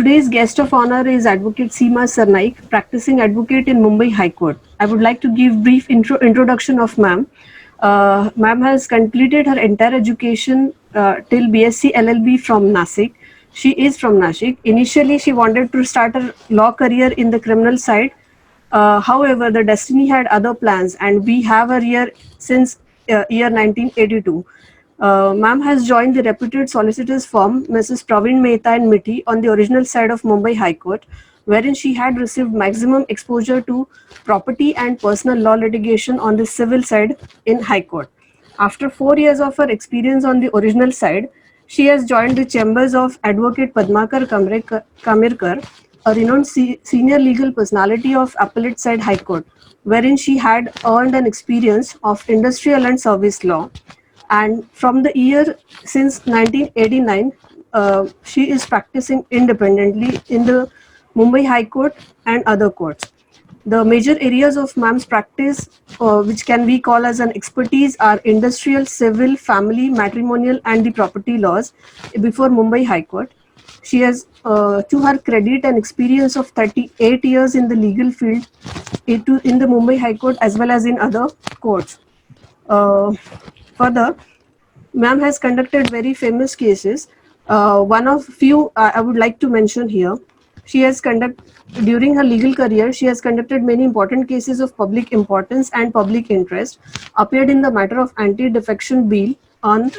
today's guest of honor is Advocate Seema Sarnaik, practicing advocate in Mumbai High Court. I would like to give brief introduction of ma'am. Ma'am has completed her entire education till BSc LLB from Nasik. She is from Nashik. Initially, she wanted to start her law career in the criminal side. However, the destiny had other plans, and we have her here since year 1982. Ma'am has joined the reputed solicitors firm, Mrs. Praveen Mehta and Mitty, on the original side of Mumbai High Court, wherein she had received maximum exposure to property and personal law litigation on the civil side in High Court. After 4 years of her experience on the original side, she has joined the chambers of Advocate Padmakar Kamirkar, a renowned senior legal personality of Appellate Side High Court, wherein she had earned an experience of industrial and service law. And from the year since 1989, she is practicing independently in the Mumbai High Court and other courts. The major areas of ma'am's practice, which can be called as an expertise, are industrial, civil, family, matrimonial, and the property laws before Mumbai High Court. She has, to her credit, an experience of 38 years in the legal field in the Mumbai High Court as well as in other courts. Uh, Further, ma'am has conducted very famous cases. One of few I would like to mention here. She has conducted during her legal career. She has conducted many important cases of public importance and public interest. Appeared in the matter of anti-defection bill on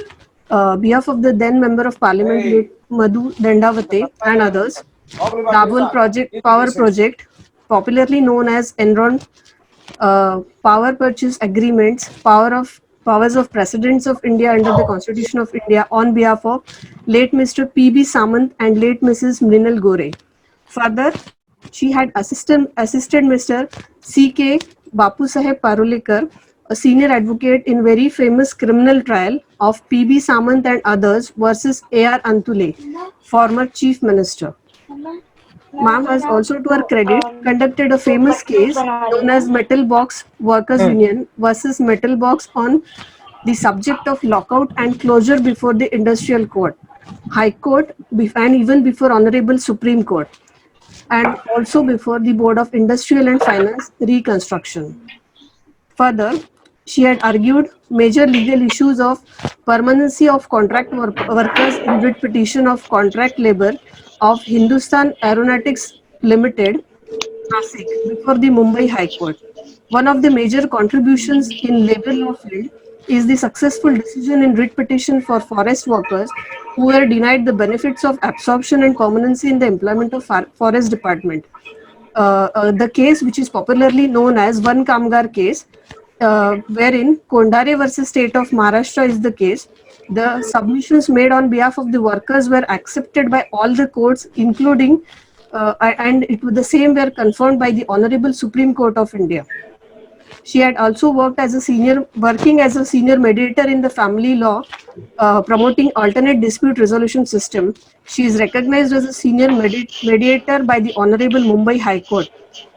behalf of the then member of parliament, late Madhu Dandavate, and others. Dabhol project, power project, popularly known as Enron, power purchase agreements, powers of presidents of India under the Constitution of India on behalf of late Mr. P.B. Samant and late Mrs. Mrinal Gore. Further, she had assisted Mr. C.K. Bapu Saheb Parulekar, a senior advocate in very famous criminal trial of P.B. Samant and others versus A.R. Antule, former chief minister. Ma'am has also, to her credit, conducted a famous case known as Metal Box Workers Union versus Metal Box on the subject of lockout and closure before the Industrial Court, High Court, and even before Honorable Supreme Court, and also before the Board of Industrial and Finance Reconstruction. Further, she had argued major legal issues of permanency of contract workers in writ petition of contract labor of Hindustan Aeronautics Limited, Nasik, before the Mumbai High Court. One of the major contributions in labor law field is the successful decision in writ petition for forest workers who were denied the benefits of absorption and permanency in the employment of forest department. The case, which is popularly known as Van Kamgar case, wherein Kondare versus State of Maharashtra is the case. The submissions made on behalf of the workers were accepted by all the courts, including and the same were confirmed by the Honorable Supreme Court of India. She had also working as a senior mediator in the family law, promoting alternate dispute resolution system. She is recognized as a senior mediator by the Honorable Mumbai High Court.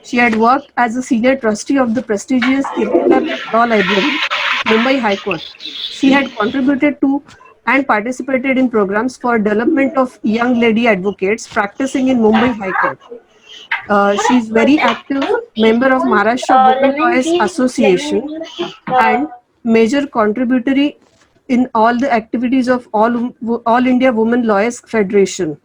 She had worked as a senior trustee of the prestigious Kirtila Law Library, Mumbai High Court. She had contributed to and participated in programs for development of young lady advocates practicing in Mumbai High Court. She is very active member of Maharashtra Women Lawyers Association and major contributory in all the activities of All India Women Lawyers Federation.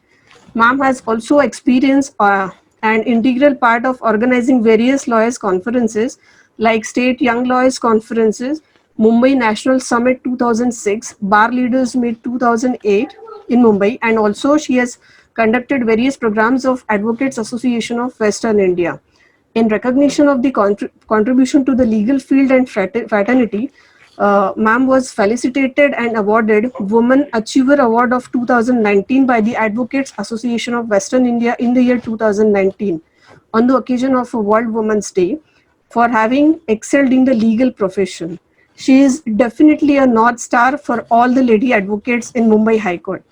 Ma'am has also experienced an integral part of organizing various lawyers conferences like State Young Lawyers Conferences, Mumbai National Summit 2006, Bar Leaders Meet 2008 in Mumbai, and also she has conducted various programs of Advocates Association of Western India. In recognition of the contribution to the legal field and fraternity, ma'am was felicitated and awarded Woman Achiever Award of 2019 by the Advocates Association of Western India in the year 2019 on the occasion of a World Women's Day for having excelled in the legal profession. She is definitely a North Star for all the lady advocates in Mumbai High Court.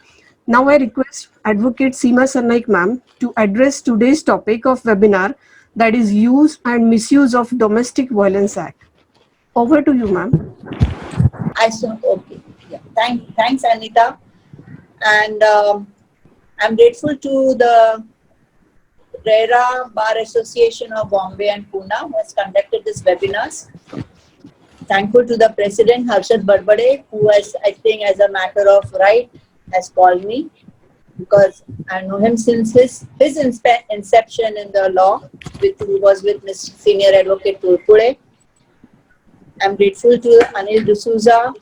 Now I request Advocate Seema Sarnaik ma'am to address today's topic of webinar, that is use and misuse of Domestic Violence Act. Over to you, ma'am. Okay. Yeah. Thanks, Anita. And I'm grateful to the Prera Bar Association of Bombay and Pune, who has conducted this webinars. Thankful to the president, Harshad Barbade, who has, I think, as a matter of right, has called me, because I know him since his inception in the law, who was with Mr. Senior Advocate Turpure. I'm grateful to Anil D'Souza,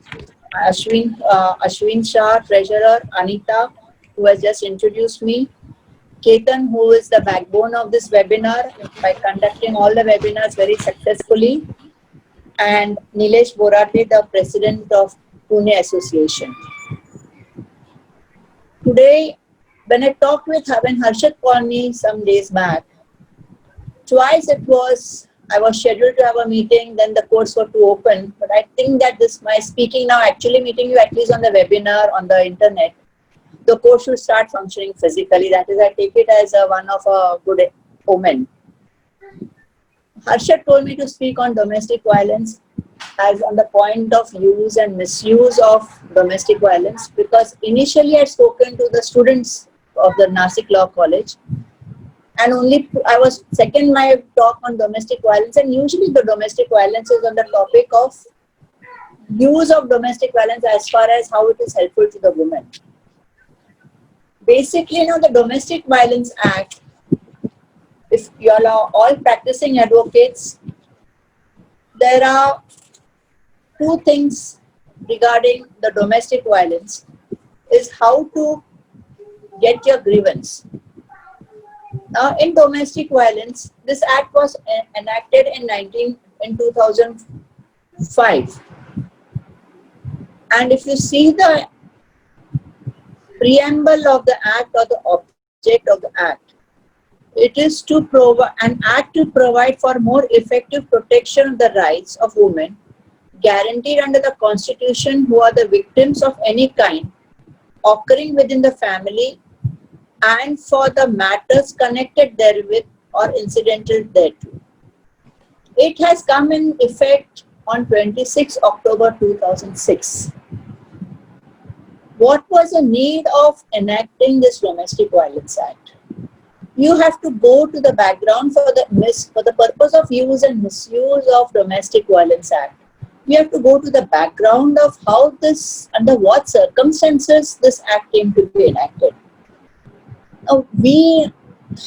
Ashwin Shah, Treasurer, Anita, who has just introduced me, Ketan, who is the backbone of this webinar by conducting all the webinars very successfully, and Nilesh Borate, the President of Pune Association. Today, when I talked with her, when Harshad called me some days back, twice I was scheduled to have a meeting, then the courts were to open. But I think that my speaking now, actually meeting you at least on the webinar, on the internet, the course should start functioning physically. That is, I take it as one of a good omen. Harshad told me to speak on domestic violence as on the point of use and misuse of domestic violence, because initially I had spoken to the students of the Nasik Law College, and only I was second my talk on domestic violence, and usually the domestic violence is on the topic of use of domestic violence as far as how it is helpful to the woman. Basically, the Domestic Violence Act, if you are all practicing advocates, there are two things regarding the domestic violence, is how to get your grievance. Now, in domestic violence, this act was enacted in 2005. And if you see the preamble of the act or the object of the act, it is to provide an act to provide for more effective protection of the rights of women guaranteed under the Constitution who are the victims of any kind occurring within the family, and for the matters connected therewith or incidental thereto. It has come in effect on 26 October 2006. What was the need of enacting this Domestic Violence Act? You have to go to the background for the purpose of use and misuse of Domestic Violence Act. We have to go to the background of how this, under what circumstances this act came to be enacted. Now, we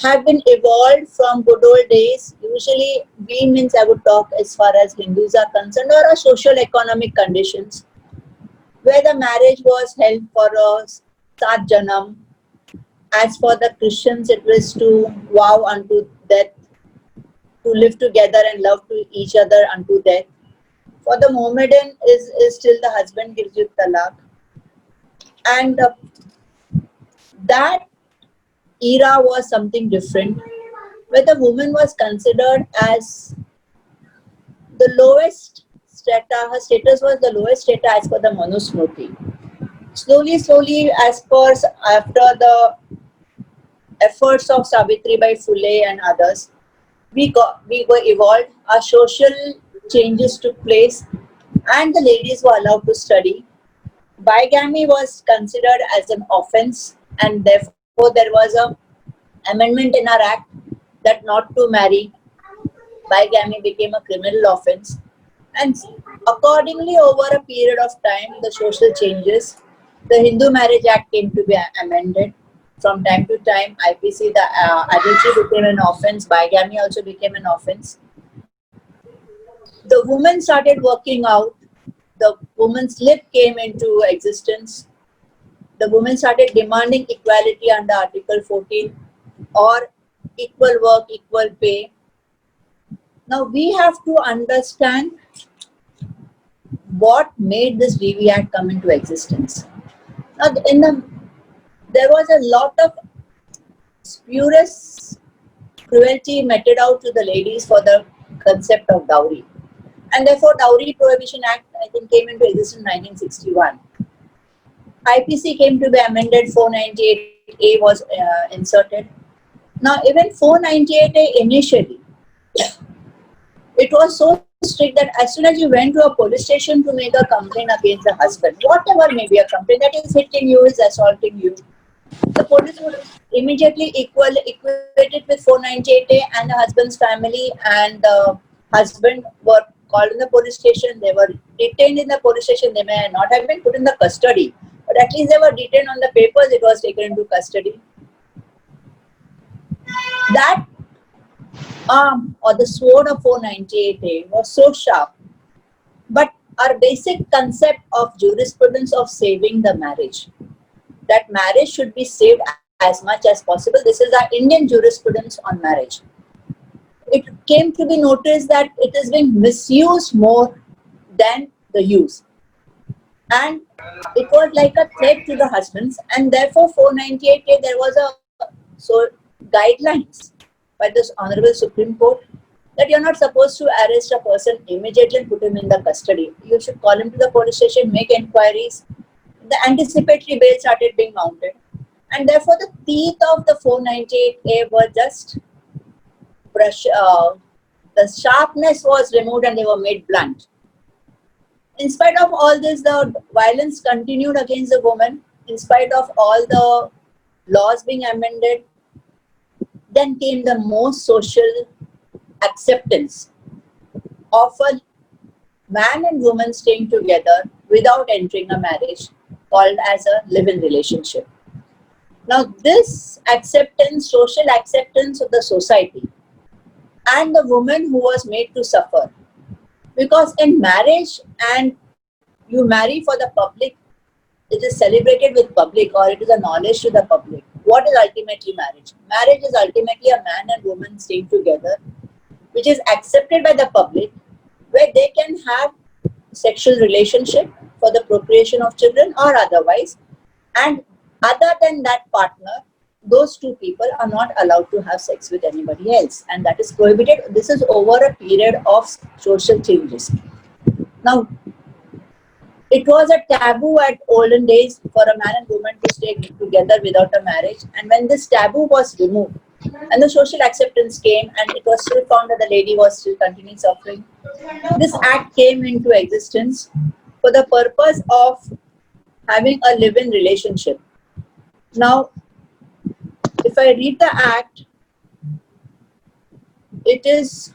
have been evolved from good old days. Usually, we means I would talk as far as Hindus are concerned, or our social economic conditions, where the marriage was held for a Sat Janam. As for the Christians, it was to vow unto death, to live together and love to each other unto death. For the Mohammedan, is still the husband gives you talaq. And that era was something different, where the woman was considered as the lowest strata. Her status was the lowest strata as per the Manusmriti. Slowly, after the efforts of Savitri Bai Phule and others, we were evolved. Our social changes took place, and the ladies were allowed to study. Bigamy was considered as an offence, and therefore there was an amendment in our act that not to marry. Bigamy became a criminal offence, and accordingly, over a period of time, the social changes, the Hindu Marriage Act came to be amended. From time to time, IPC, the adultery became an offence, bigamy also became an offence. The women started working out, the women's slip came into existence, the women started demanding equality under Article 14, or equal work, equal pay. Now we have to understand what made this DV Act come into existence. Now there was a lot of spurious cruelty meted out to the ladies for the concept of dowry. And therefore, Dowry Prohibition Act, I think, came into existence in 1961. IPC came to be amended, 498A was inserted. Now, even 498A initially, it was so strict that as soon as you went to a police station to make a complaint against the husband, whatever may be a complaint, that is hitting you, is assaulting you, The police would immediately equate it with 498A, and the husband's family and the husband were called in the police station. They were detained in the police station. They may not have been put in the custody, but at least they were detained on the papers. It was taken into custody. That arm or the sword of 498A was so sharp, but our basic concept of jurisprudence of saving the marriage, that marriage should be saved as much as possible. This is our Indian jurisprudence on marriage. It came to be noticed that it is being misused more than the use. And it was like a threat to the husbands, and therefore 498A, there was guidelines by this Honorable Supreme Court that you're not supposed to arrest a person immediately and put him in the custody. You should call him to the police station, make inquiries. The anticipatory bail started being mounted, and therefore the teeth of the 498A were just the sharpness was removed and they were made blunt. In spite of all this, the violence continued against the woman. In spite of all the laws being amended, then came the most social acceptance of a man and woman staying together without entering a marriage, called as a live-in relationship. Now this acceptance, social acceptance of the society, and the woman who was made to suffer, because in marriage, and you marry for the public, it is celebrated with public, or it is a knowledge to the public. What is ultimately marriage? Marriage is ultimately a man and woman staying together, which is accepted by the public, where they can have sexual relationship for the procreation of children or otherwise, and other than that partner, those two people are not allowed to have sex with anybody else, and that is prohibited. This is over a period of social changes. Now, it was a taboo at olden days for a man and woman to stay together without a marriage, and when this taboo was removed and the social acceptance came, and it was still found that the lady was still continuing suffering, this act came into existence for the purpose of having a live-in relationship. Now, if I read the act, it is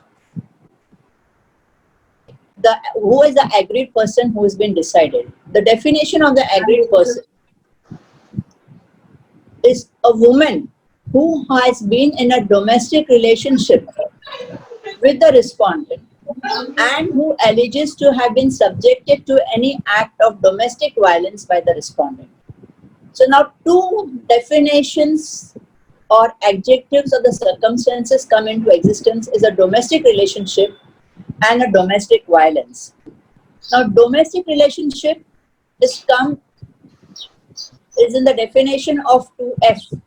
who is the agreed person who has been decided. The definition of the agreed person is a woman who has been in a domestic relationship with the respondent and who alleges to have been subjected to any act of domestic violence by the respondent. So now two definitions or adjectives of the circumstances come into existence, is a domestic relationship and a domestic violence. Now domestic relationship is in the definition of 2F,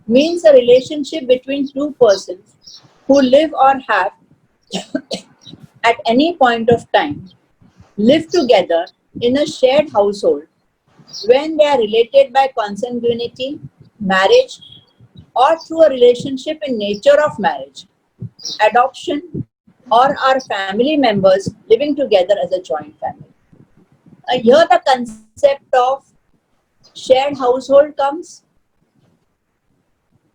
means a relationship between two persons who live or have at any point of time live together in a shared household when they are related by consanguinity, marriage, or through a relationship in nature of marriage, adoption, or are family members living together as a joint family. Here the concept of shared household comes.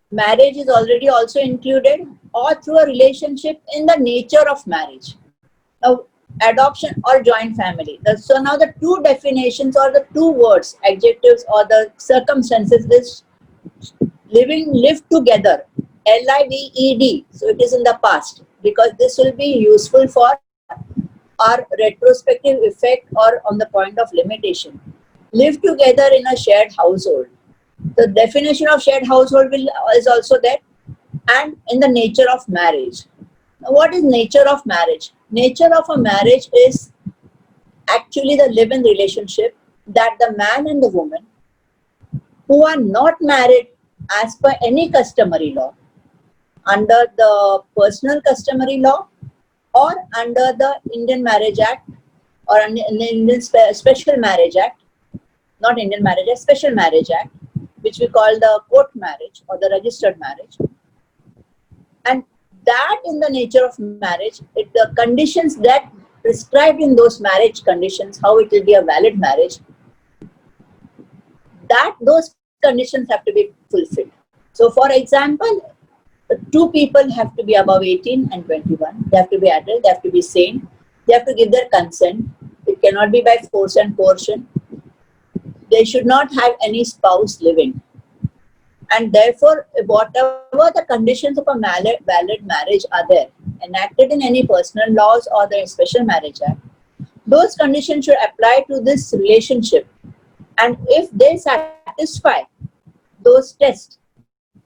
Marriage is already also included, or through a relationship in the nature of marriage. Now, adoption or joint family. So now the two definitions or the two words, adjectives or the circumstances is live together, LIVED. So it is in the past, because this will be useful for our retrospective effect or on the point of limitation. Live together in a shared household. The definition of shared household is also there, and in the nature of marriage. Now, what is nature of marriage? Nature of a marriage is actually the live-in relationship that the man and the woman who are not married as per any customary law, under the personal customary law or under the Indian Marriage Act or under the Indian Special Marriage Act, not Indian Marriage Act, Special Marriage Act, which we call the court marriage or the registered marriage. And that in the nature of marriage, the conditions that prescribed in those marriage conditions, how it will be a valid marriage, that those conditions have to be fulfilled. So, for example, two people have to be above 18 and 21. They have to be adult, they have to be sane, they have to give their consent. It cannot be by force and coercion. They should not have any spouse living. And therefore, whatever the conditions of a valid marriage are there, enacted in any personal laws or the Special Marriage Act, those conditions should apply to this relationship. And if they satisfy those tests,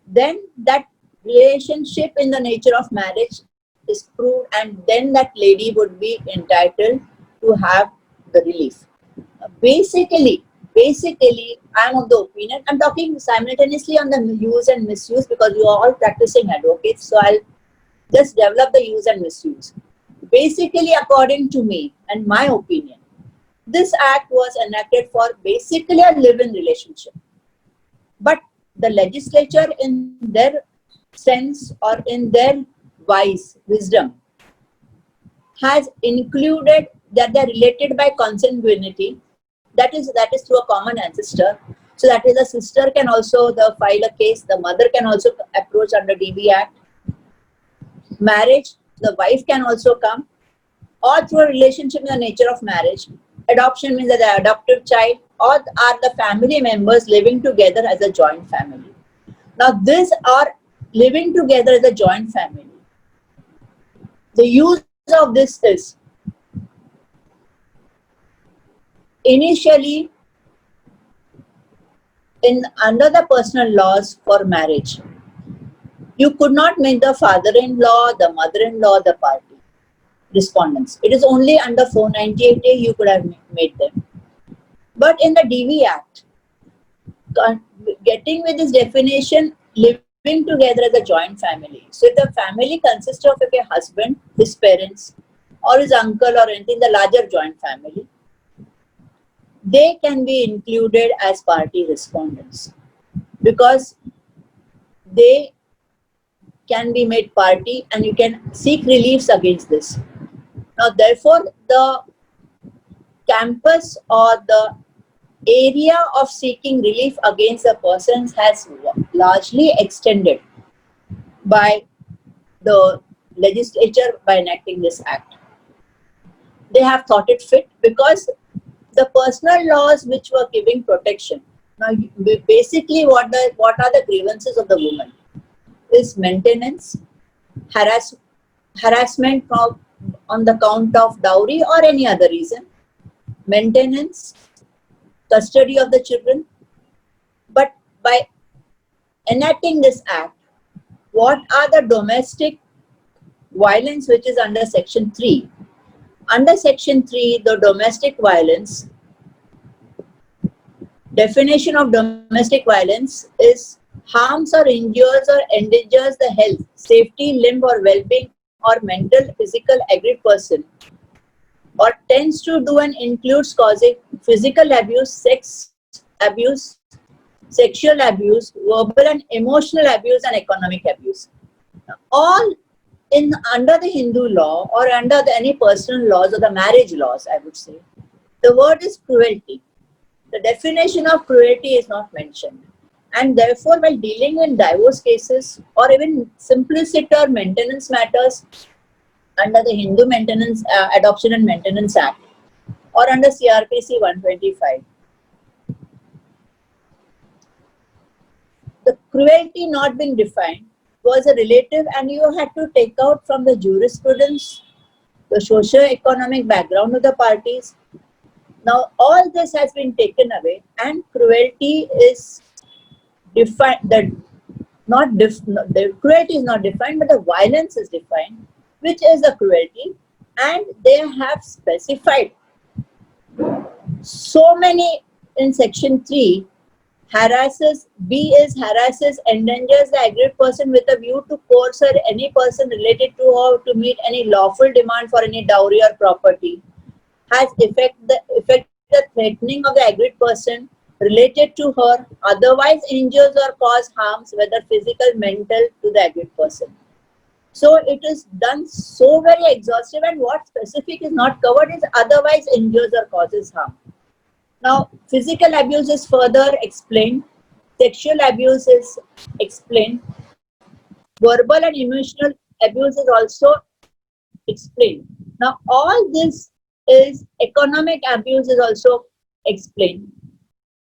then that relationship in the nature of marriage is proved, and then that lady would be entitled to have the relief. Basically, I'm of the opinion, I'm talking simultaneously on the use and misuse because you are all practicing advocates, so I'll just develop the use and misuse. Basically, according to me and my opinion, this act was enacted for basically a live-in relationship. But the legislature, in their sense or in their wisdom, has included that they are related by consanguinity. That is through a common ancestor. So that is, the sister can also file a case. The mother can also approach under DV Act. Marriage, the wife can also come, or through a relationship in the nature of marriage. Adoption means that the adoptive child or are the family members living together as a joint family. Now, these are living together as a joint family. The use of this is, initially, under the personal laws for marriage, you could not make the father-in-law, the mother-in-law, the party respondents. It is only under 498A you could have made them. But in the DV Act, getting with this definition, living together as a joint family. So if the family consists of a husband, his parents, or his uncle or anything, the larger joint family, they can be included as party respondents because they can be made party and you can seek reliefs against this. Now, therefore, the campus or the area of seeking relief against the persons has largely extended by the legislature by enacting this act. They have thought it fit because the personal laws which were giving protection. Now, basically, what are the grievances of the woman? Is maintenance, harassment on the count of dowry or any other reason, maintenance, custody of the children. But by enacting this act, what are the domestic violence which is under Section 3? Under Section 3, the domestic violence, definition of domestic violence is harms or injures or endangers the health, safety, limb or well-being or mental, physical, aggrieved person, or tends to do and includes causing physical abuse, sex abuse, sexual abuse, verbal and emotional abuse, and economic abuse. All under the Hindu law or under any personal laws or the marriage laws, I would say, the word is cruelty. The definition of cruelty is not mentioned. And therefore, while dealing in divorce cases or even simplicity or maintenance matters under the Hindu Maintenance Adoption and Maintenance Act or under CRPC 125, the cruelty not being defined was a relative, and you had to take out from the jurisprudence, the socio-economic background of the parties. Now, all this has been taken away, and cruelty is defined. The cruelty is not defined, but the violence is defined, which is the cruelty, and they have specified so many in Section 3. Harasses, B is harasses, endangers the aggrieved person with a view to coerce or any person related to her to meet any lawful demand for any dowry or property. Has effect the threatening of the aggrieved person related to her, otherwise injures or cause harms, whether physical, mental, to the aggrieved person. So it is done so very exhaustive, and what specific is not covered is otherwise injures or causes harm. Now, physical abuse is further explained. Sexual abuse is explained. Verbal and emotional abuse is also explained. Now, all this is economic abuse is also explained.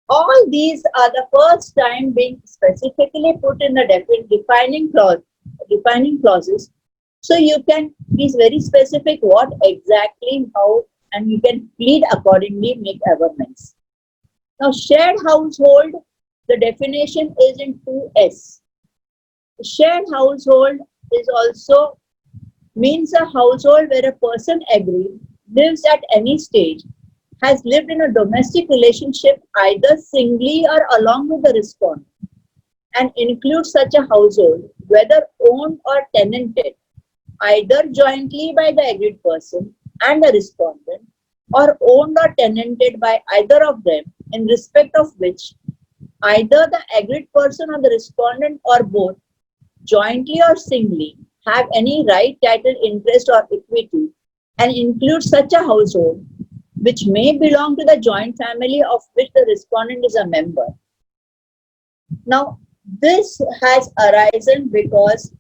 All these are the first time being specifically put in the defining clauses. So you can be very specific what exactly, how, and you can plead accordingly, make amendments. Now, shared household, the definition is in 2S. Shared household is also means a household where a person agreed, lives at any stage, has lived in a domestic relationship either singly or along with the respondent, and includes such a household, whether owned or tenanted, either jointly by the agreed person and the respondent, or owned or tenanted by either of them, in respect of which either the agreed person or the respondent or both, jointly or singly, have any right, title, interest, or equity, and include such a household which may belong to the joint family of which the respondent is a member. Now, this has arisen because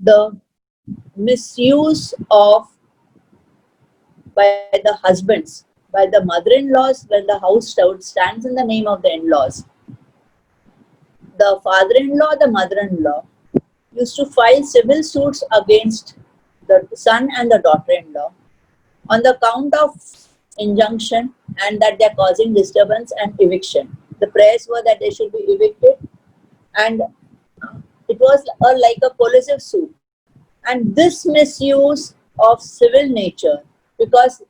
the misuse of by the husbands, by the mother-in-laws when the house stands in the name of the in-laws. The father-in-law, the mother-in-law used to file civil suits against the son and the daughter-in-law on the count of injunction and that they're causing disturbance and eviction. The prayers were that they should be evicted, and it was like a collusive suit. And this misuse of civil nature, because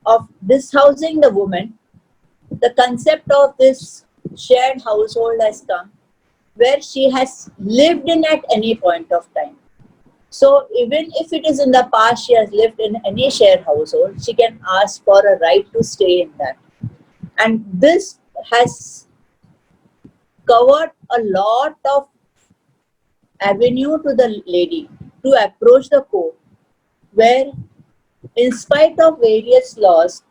of dishousing the woman, the concept of this shared household has come where she has lived in at any point of time. So even if it is in the past she has lived in any shared household, she can ask for a right to stay in that. And this has covered a lot of avenue to the lady to approach the court, where in spite of various laws,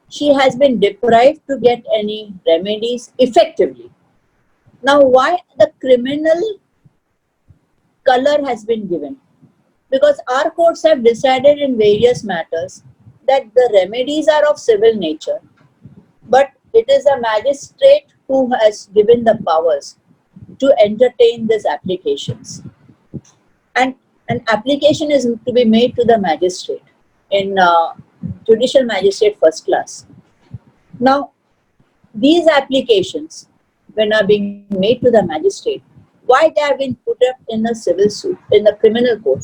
she has been deprived to get any remedies effectively. Now, why the criminal color has been given? Because our courts have decided in various matters that the remedies are of civil nature, but it is a magistrate who has given the powers to entertain these applications. And an application is to be made to the magistrate in judicial magistrate first class. Now, these applications, when are being made to the magistrate, why they have been put up in a civil suit, in the criminal court?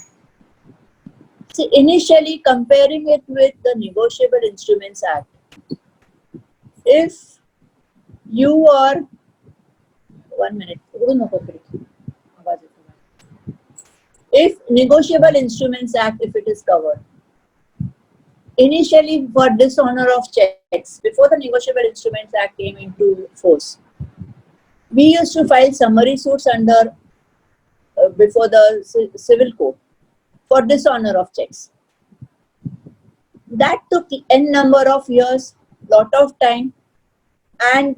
See, initially comparing it with the Negotiable Instruments Act, if you are, 1 minute, if Negotiable Instruments Act, if it is covered, initially for dishonor of checks, before the Negotiable Instruments Act came into force, we used to file summary suits under before the civil court for dishonor of checks. That took n number of years, lot of time, and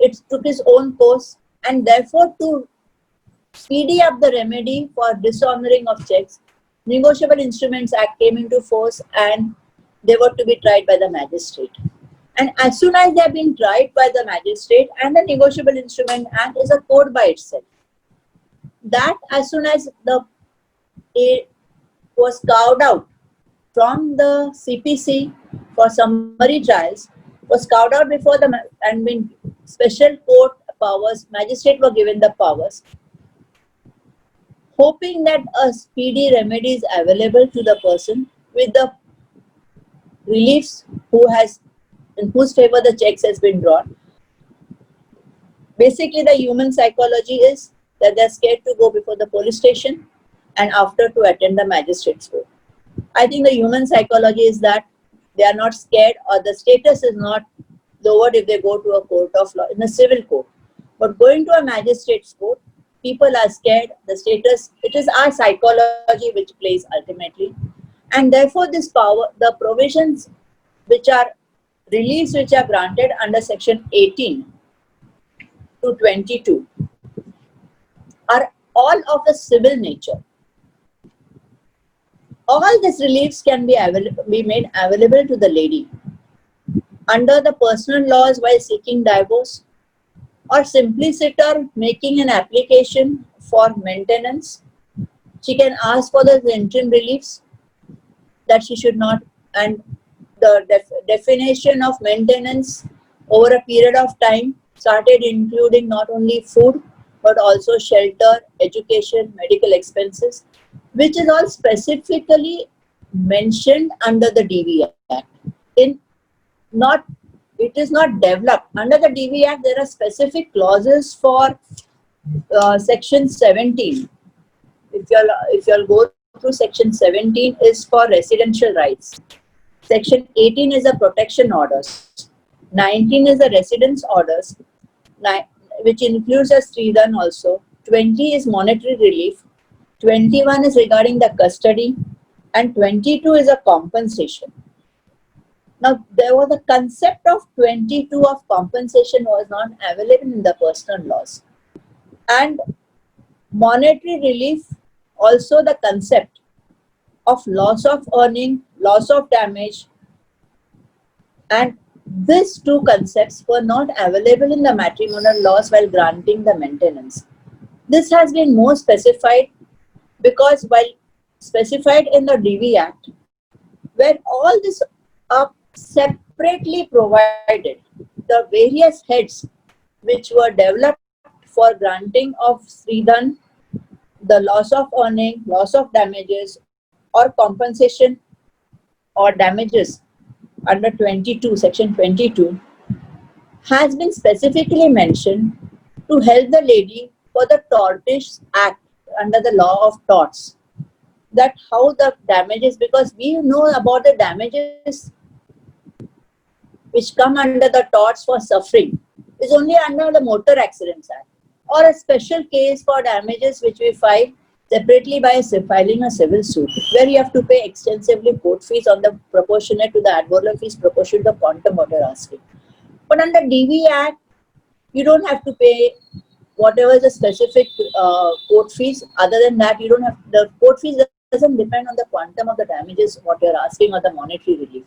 it took its own course. And therefore, to speedy up the remedy for dishonoring of checks, Negotiable Instruments Act came into force, and they were to be tried by the magistrate. And as soon as they have been tried by the magistrate, and the Negotiable Instrument Act is a code by itself, that as soon as it was carved out from the CPC for summary trials, was carved out before the and when special court powers, magistrate were given the powers, hoping that a speedy remedy is available to the person with the reliefs in whose favor the checks has been drawn. Basically, the human psychology is that they're scared to go before the police station and after to attend the magistrate's court. I think the human psychology is that they are not scared, or the status is not lowered if they go to a court of law, in a civil court. But going to a magistrate's court, people are scared. The status, it is our psychology which plays ultimately. And therefore, this power, the provisions which are reliefs which are granted under section 18 to 22 are all of a civil nature. All these reliefs can be made available to the lady under the personal laws while seeking divorce, or simpliciter making an application for maintenance. She can ask for the interim reliefs that she should not, and the definition of maintenance over a period of time started including not only food but also shelter, education, medical expenses, which is all specifically mentioned under the DV Act. In not, it is not developed under the DV Act. There are specific clauses for section 17. If you'll go through section 17 is for residential rights. Section 18 is the protection orders. 19 is the residence orders, which includes a Sridhan also. 20 is monetary relief. 21 is regarding the custody, and 22 is a compensation. Now, there was a concept of 22 of compensation was not available in the personal laws. And monetary relief, also the concept of loss of earning, loss of damage, and these two concepts were not available in the matrimonial laws while granting the maintenance. This has been more specified because while specified in the DV Act, where all this are separately provided, the various heads which were developed for granting of Sridhan, the loss of earning, loss of damages, or compensation or damages under 22, section 22, has been specifically mentioned to help the lady for the Tortious Act under the law of torts. That how the damages, because we know about the damages which come under the torts for suffering, is only under the Motor Accidents Act, or a special case for damages which we file separately by filing a civil suit, where you have to pay extensively court fees on the proportionate to the ad valorem fees proportionate to the quantum what you're asking. But under DV Act, you don't have to pay whatever is the specific court fees. Other than that, you don't have, the court fees doesn't depend on the quantum of the damages what you're asking or the monetary relief.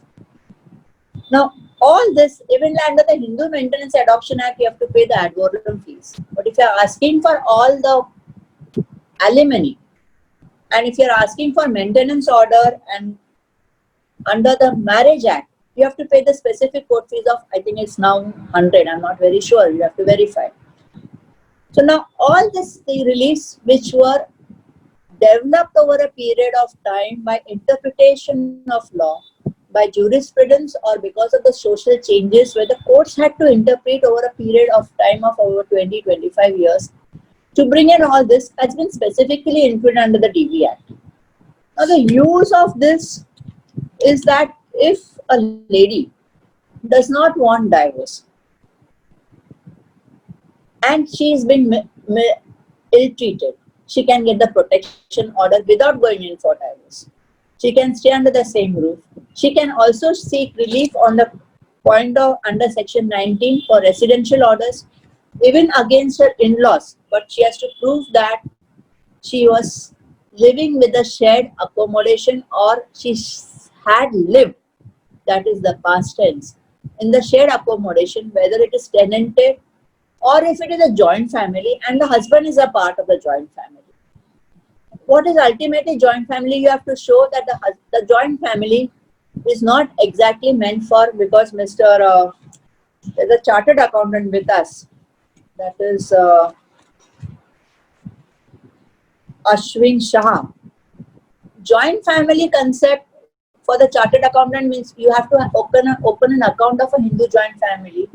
Now, all this, even under the Hindu Maintenance Adoption Act, you have to pay the ad valorem fees. But if you're asking for all the alimony, and if you're asking for maintenance order and under the Marriage Act, you have to pay the specific court fees of, I think it's now 100, I'm not very sure, you have to verify. So now all this, the reliefs which were developed over a period of time by interpretation of law, by jurisprudence, or because of the social changes where the courts had to interpret over a period of time of over 20-25 years, to bring in all this has been specifically included under the DV Act. Now the use of this is that if a lady does not want divorce and she is being ill-treated, she can get the protection order without going in for divorce. She can stay under the same roof. She can also seek relief on the point of under section 19 for residential orders, even against her in-laws, but she has to prove that she was living with a shared accommodation or she had lived, that is the past tense, in the shared accommodation, whether it is tenanted or if it is a joint family and the husband is a part of the joint family. What is ultimately joint family? You have to show that the joint family is not exactly meant for, because there's a chartered accountant with us, that is Ashwin Shah. Joint family concept for the chartered accountant means you have to open an account of a Hindu joint family.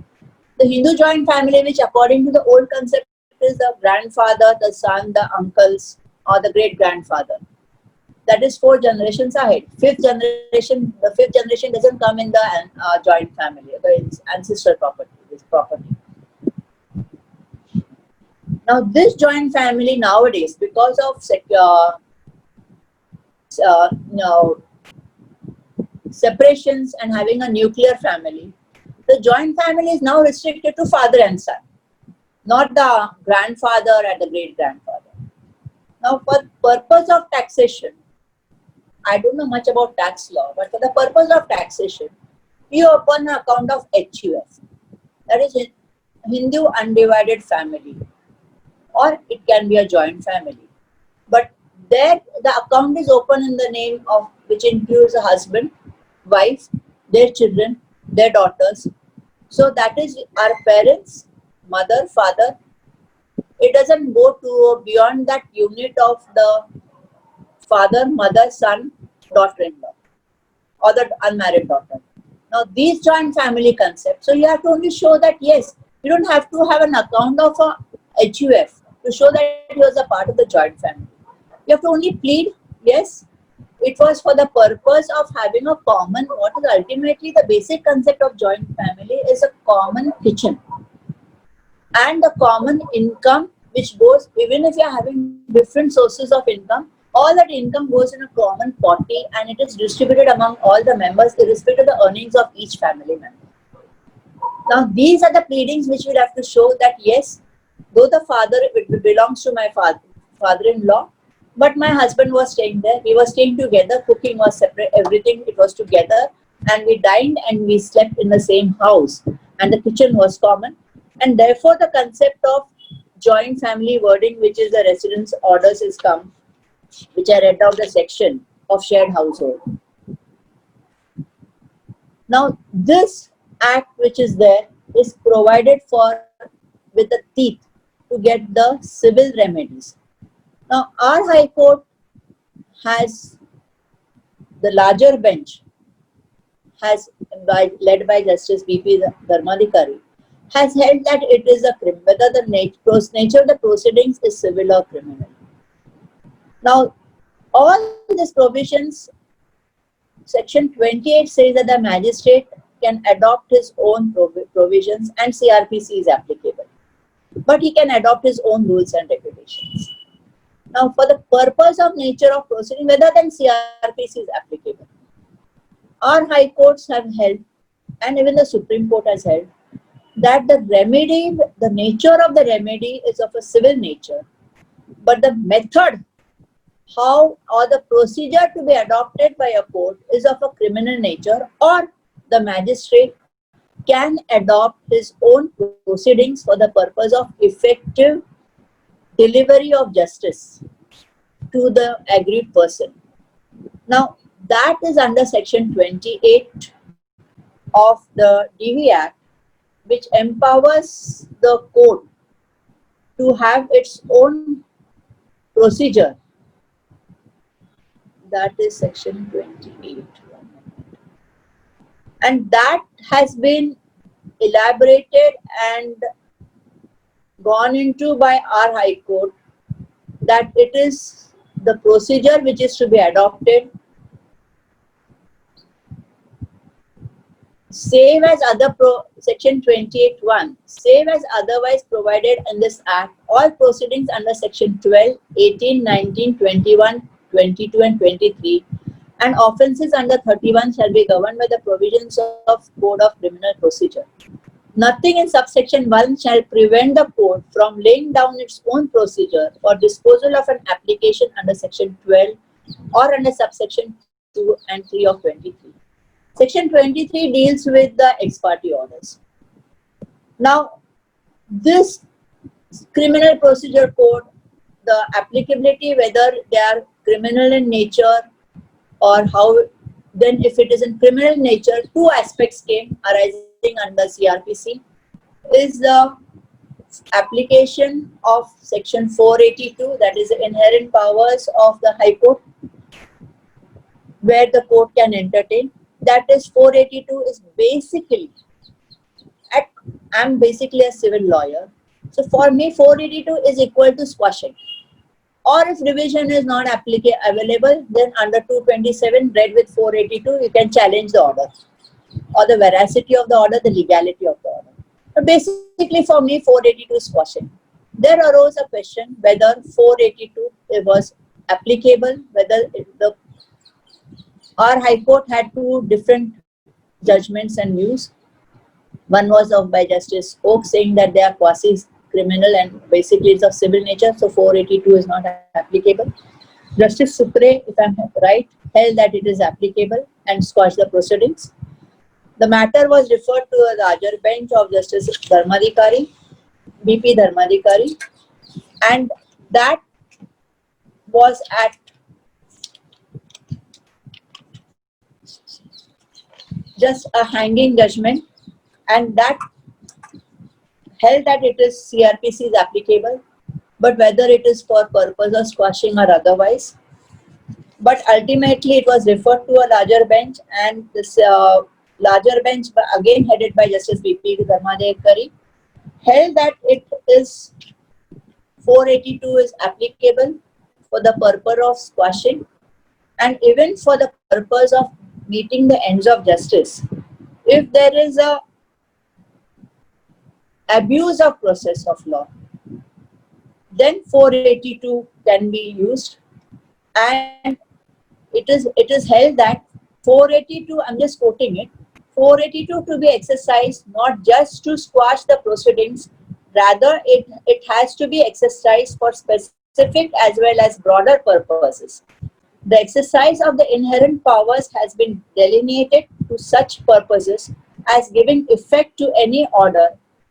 The Hindu joint family, which according to the old concept is the grandfather, the son, the uncles, or the great grandfather. That is 4 generations ahead. The fifth generation doesn't come in the joint family, the ancestral property, this property. Now, this joint family nowadays, because of separations and having a nuclear family, the joint family is now restricted to father and son. not the grandfather and the great grandfather. Now, for purpose of taxation, I don't know much about tax law, but for the purpose of taxation, you open an account of HUF, that is Hindu Undivided Family, or it can be a joint family. But there, the account is open in the name of, which includes a husband, wife, their children, their daughters. So that is our parents, mother, father. It doesn't go to beyond that unit of the father, mother, son, daughter-in-law, or the unmarried daughter. Now, these joint family concepts, so you have to only show that yes, you don't have to have an account of a HUF to show that he was a part of the joint family. You have to only plead, yes, it was for the purpose of having a common, what is ultimately the basic concept of joint family is a common kitchen and a common income which goes, even if you are having different sources of income, all that income goes in a common potty and it is distributed among all the members irrespective of the earnings of each family member. Now, these are the pleadings which we'll have to show that yes, though the father it belongs to my father-in-law, but my husband was staying there. We were staying together. Cooking was separate. Everything it was together, and we dined and we slept in the same house, and the kitchen was common. And therefore, the concept of joint family wording, which is the residence orders, is come, which I read out the section of shared household. Now, this act which is there is provided for with the teeth to get the civil remedies. Now, our High Court has the larger bench, led by Justice B.P. Dharmadhikari, has held that it is a crime, whether the nature of the proceedings is civil or criminal. Now, all these provisions, Section 28 says that the magistrate can adopt his own provisions and CRPC is applicable. But he can adopt his own rules and regulations. Now, for the purpose of nature of proceeding, whether then CRPC is applicable, our high courts have held, and even the Supreme Court has held, that the remedy, the nature of the remedy is of a civil nature, but the method, how or the procedure to be adopted by a court is of a criminal nature, or the magistrate can adopt his own proceedings for the purpose of effective delivery of justice to the aggrieved person. Now, that is under Section 28 of the DV Act, which empowers the court to have its own procedure. That is Section 28. And that has been elaborated and gone into by our High Court, that it is the procedure which is to be adopted, save as other Section 28(1), save as otherwise provided in this Act, all proceedings under Section 12, 18, 19, 21, 22 and 23 and offences under 31 shall be governed by the provisions of Code of Criminal Procedure. Nothing in subsection 1 shall prevent the court from laying down its own procedure for disposal of an application under Section 12 or under subsection 2 and 3 of 23. Section 23 deals with the ex parte orders. Now, this criminal procedure code, the applicability, whether they are criminal in nature or how, then if it is in criminal nature, two aspects came arising under CRPC, is the application of Section 482, that is the inherent powers of the High Court, where the court can entertain. That is 482 is basically, I'm basically a civil lawyer. So for me, 482 is equal to squashing. Or if revision is not available, then under 227 read with 482, you can challenge the order or the veracity of the order, the legality of the order. So basically for me, 482 is squashing. There arose a question whether 482 was applicable, whether our High Court had two different judgments and views. One was by Justice Oak saying that they are quasi criminal and basically it's of civil nature, so 482 is not applicable. Justice Supre, if I'm right, held that it is applicable and squashed the proceedings. The matter was referred to a larger bench of Justice Dharmadhikari, BP Dharmadhikari, and that was at just a hanging judgment, and that held that it is CRPC is applicable, but whether it is for purpose of squashing or otherwise. But ultimately it was referred to a larger bench, and this larger bench, again headed by Justice BP Dharmadhikari, held that it is 482 is applicable for the purpose of squashing and even for the purpose of meeting the ends of justice. If there is a abuse of process of law, then 482 can be used, and it is held that 482, I'm just quoting it, 482 to be exercised not just to squash the proceedings, rather it has to be exercised for specific as well as broader purposes. The exercise of the inherent powers has been delineated to such purposes as giving effect to any order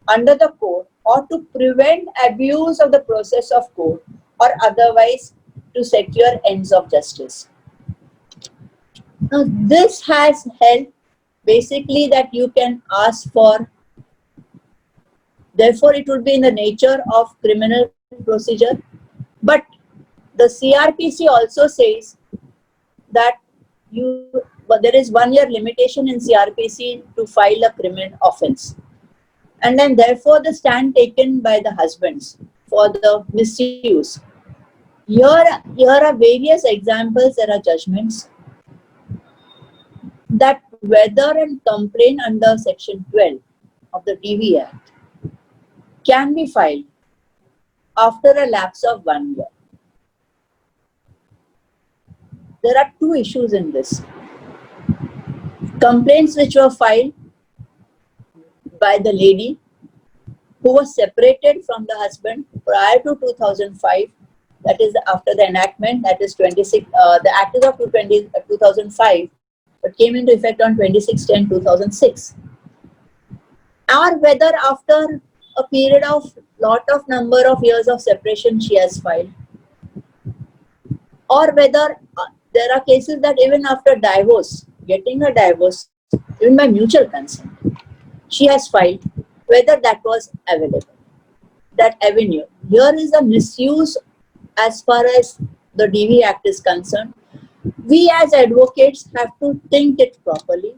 under the code or to prevent abuse of the process of code or otherwise to secure ends of justice. Now, this has held basically that you can ask for, therefore it would be in the nature of criminal procedure, but the CRPC also says that there is 1 year limitation in CRPC to file a criminal offense, and then therefore the stand taken by the husbands for the misuse. Here are various examples. There are judgments that whether and complaint under section 12 of the DV Act can be filed after a lapse of 1 year. There are two issues in this. Complaints which were filed by the lady who was separated from the husband prior to 2005, that is after the enactment, that is 26, the Act is of 2005, but came into effect on 26/10/2006. Or whether after a period of number of years of separation she has filed, or whether there are cases that even after divorce, getting a divorce, even by mutual consent, she has filed, whether that was available, that avenue. Here is a misuse as far as the DV Act is concerned. We as advocates have to think it properly.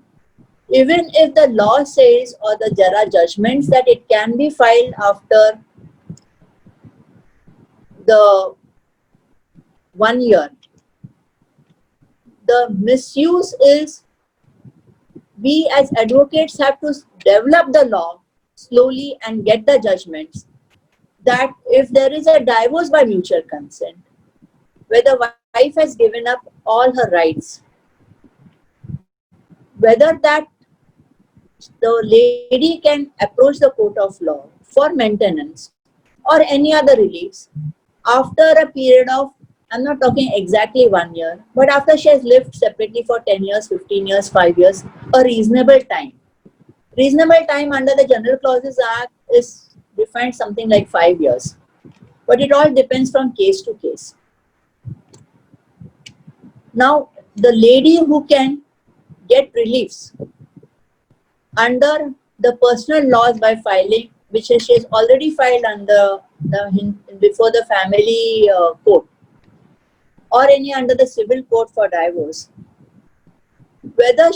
Even if the law says, or there are judgments that it can be filed after the 1 year, the misuse is, we as advocates have to develop the law slowly and get the judgments that if there is a divorce by mutual consent, where the wife has given up all her rights, whether that the lady can approach the court of law for maintenance or any other reliefs after a period of, I'm not talking exactly 1 year, but after she has lived separately for 10 years, 15 years, 5 years, a reasonable time. Reasonable time under the General Clauses Act is defined something like 5 years. But it all depends from case to case. Now, the lady who can get reliefs under the personal laws by filing, which she has already filed under before the family court, or any under the civil court for divorce, whether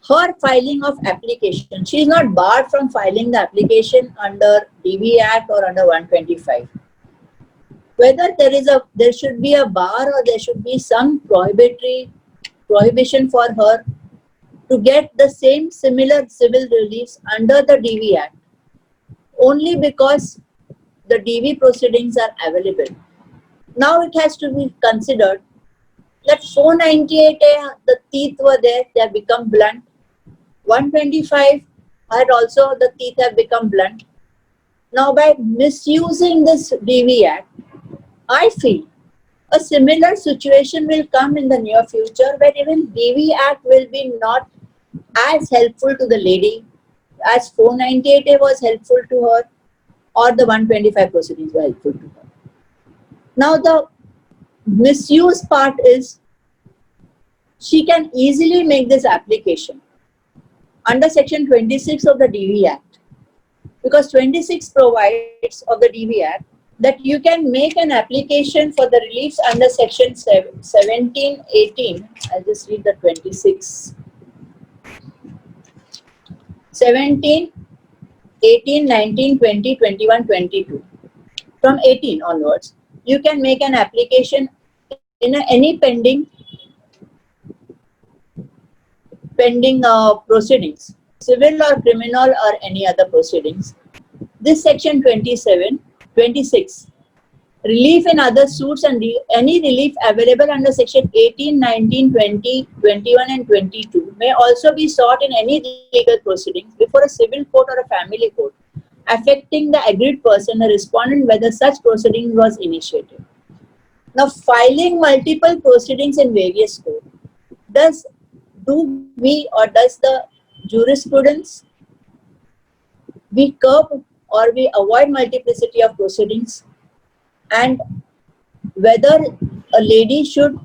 her filing of application, she is not barred from filing the application under DV Act or under 125. Whether there should be a bar or there should be some prohibition for her to get the similar civil reliefs under the DV Act, only because the DV proceedings are available. Now it has to be considered that 498, the teeth were there, they have become blunt. 125 had also, the teeth have become blunt. Now, by misusing this DV Act, I feel a similar situation will come in the near future where even DV Act will be not as helpful to the lady as 498A was helpful to her, or the 125 proceedings were helpful to her. Now, the misuse part is she can easily make this application under section 26 of the DV Act, because 26 provides of the DV Act that you can make an application for the reliefs under section 17, 18. I'll just read the 26. 17, 18, 19, 20, 21, 22. From 18 onwards, you can make an application in any pending proceedings, civil or criminal or any other proceedings. This section 27, 26, relief in other suits and any relief available under section 18, 19, 20, 21 and 22 may also be sought in any legal proceedings before a civil court or a family court affecting the aggrieved person, the respondent, whether such proceeding was initiated. Now, filing multiple proceedings in various courts, do we or does the jurisprudence, we curb or we avoid multiplicity of proceedings, and whether a lady should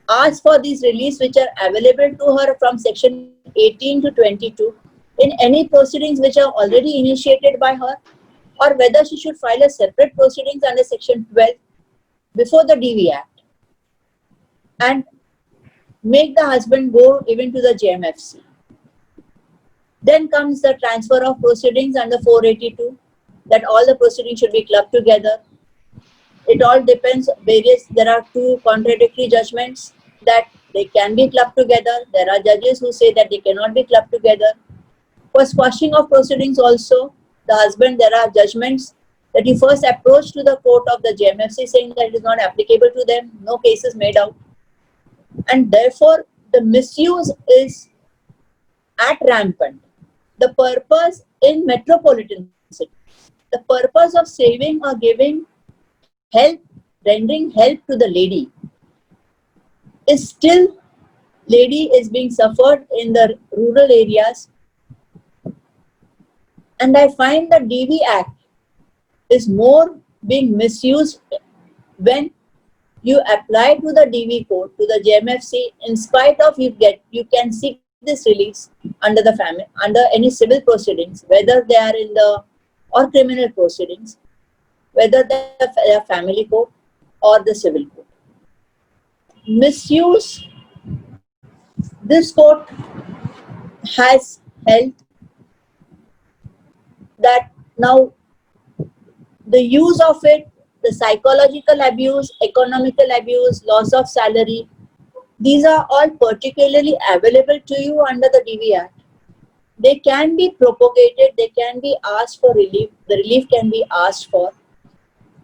ask for these reliefs which are available to her from section 18 to 22 in any proceedings which are already initiated by her, or whether she should file a separate proceedings under section 12 before the DV Act and make the husband go even to the JMFC. Then comes the transfer of proceedings under 482, that all the proceedings should be clubbed together. It all depends, there are two contradictory judgments that they can be clubbed together. There are judges who say that they cannot be clubbed together. For squashing of proceedings also, the husband, there are judgments that he first approached to the court of the JMFC saying that it is not applicable to them, no cases made out. And therefore, the misuse is at rampant. The purpose in metropolitan cities, the purpose of saving or giving help, rendering help to the lady, is still, lady is being suffered in the rural areas. And I find the DV Act is more being misused when you apply to the DV court, to the JMFC, in spite of you can seek this release under the under any civil proceedings, whether they are in the or criminal proceedings, whether they are family court or the civil court. Misuse, this court has held that now the use of it, the psychological abuse, economical abuse, loss of salary, these are all particularly available to you under the DV Act. They can be propagated, they can be asked for relief, the relief can be asked for.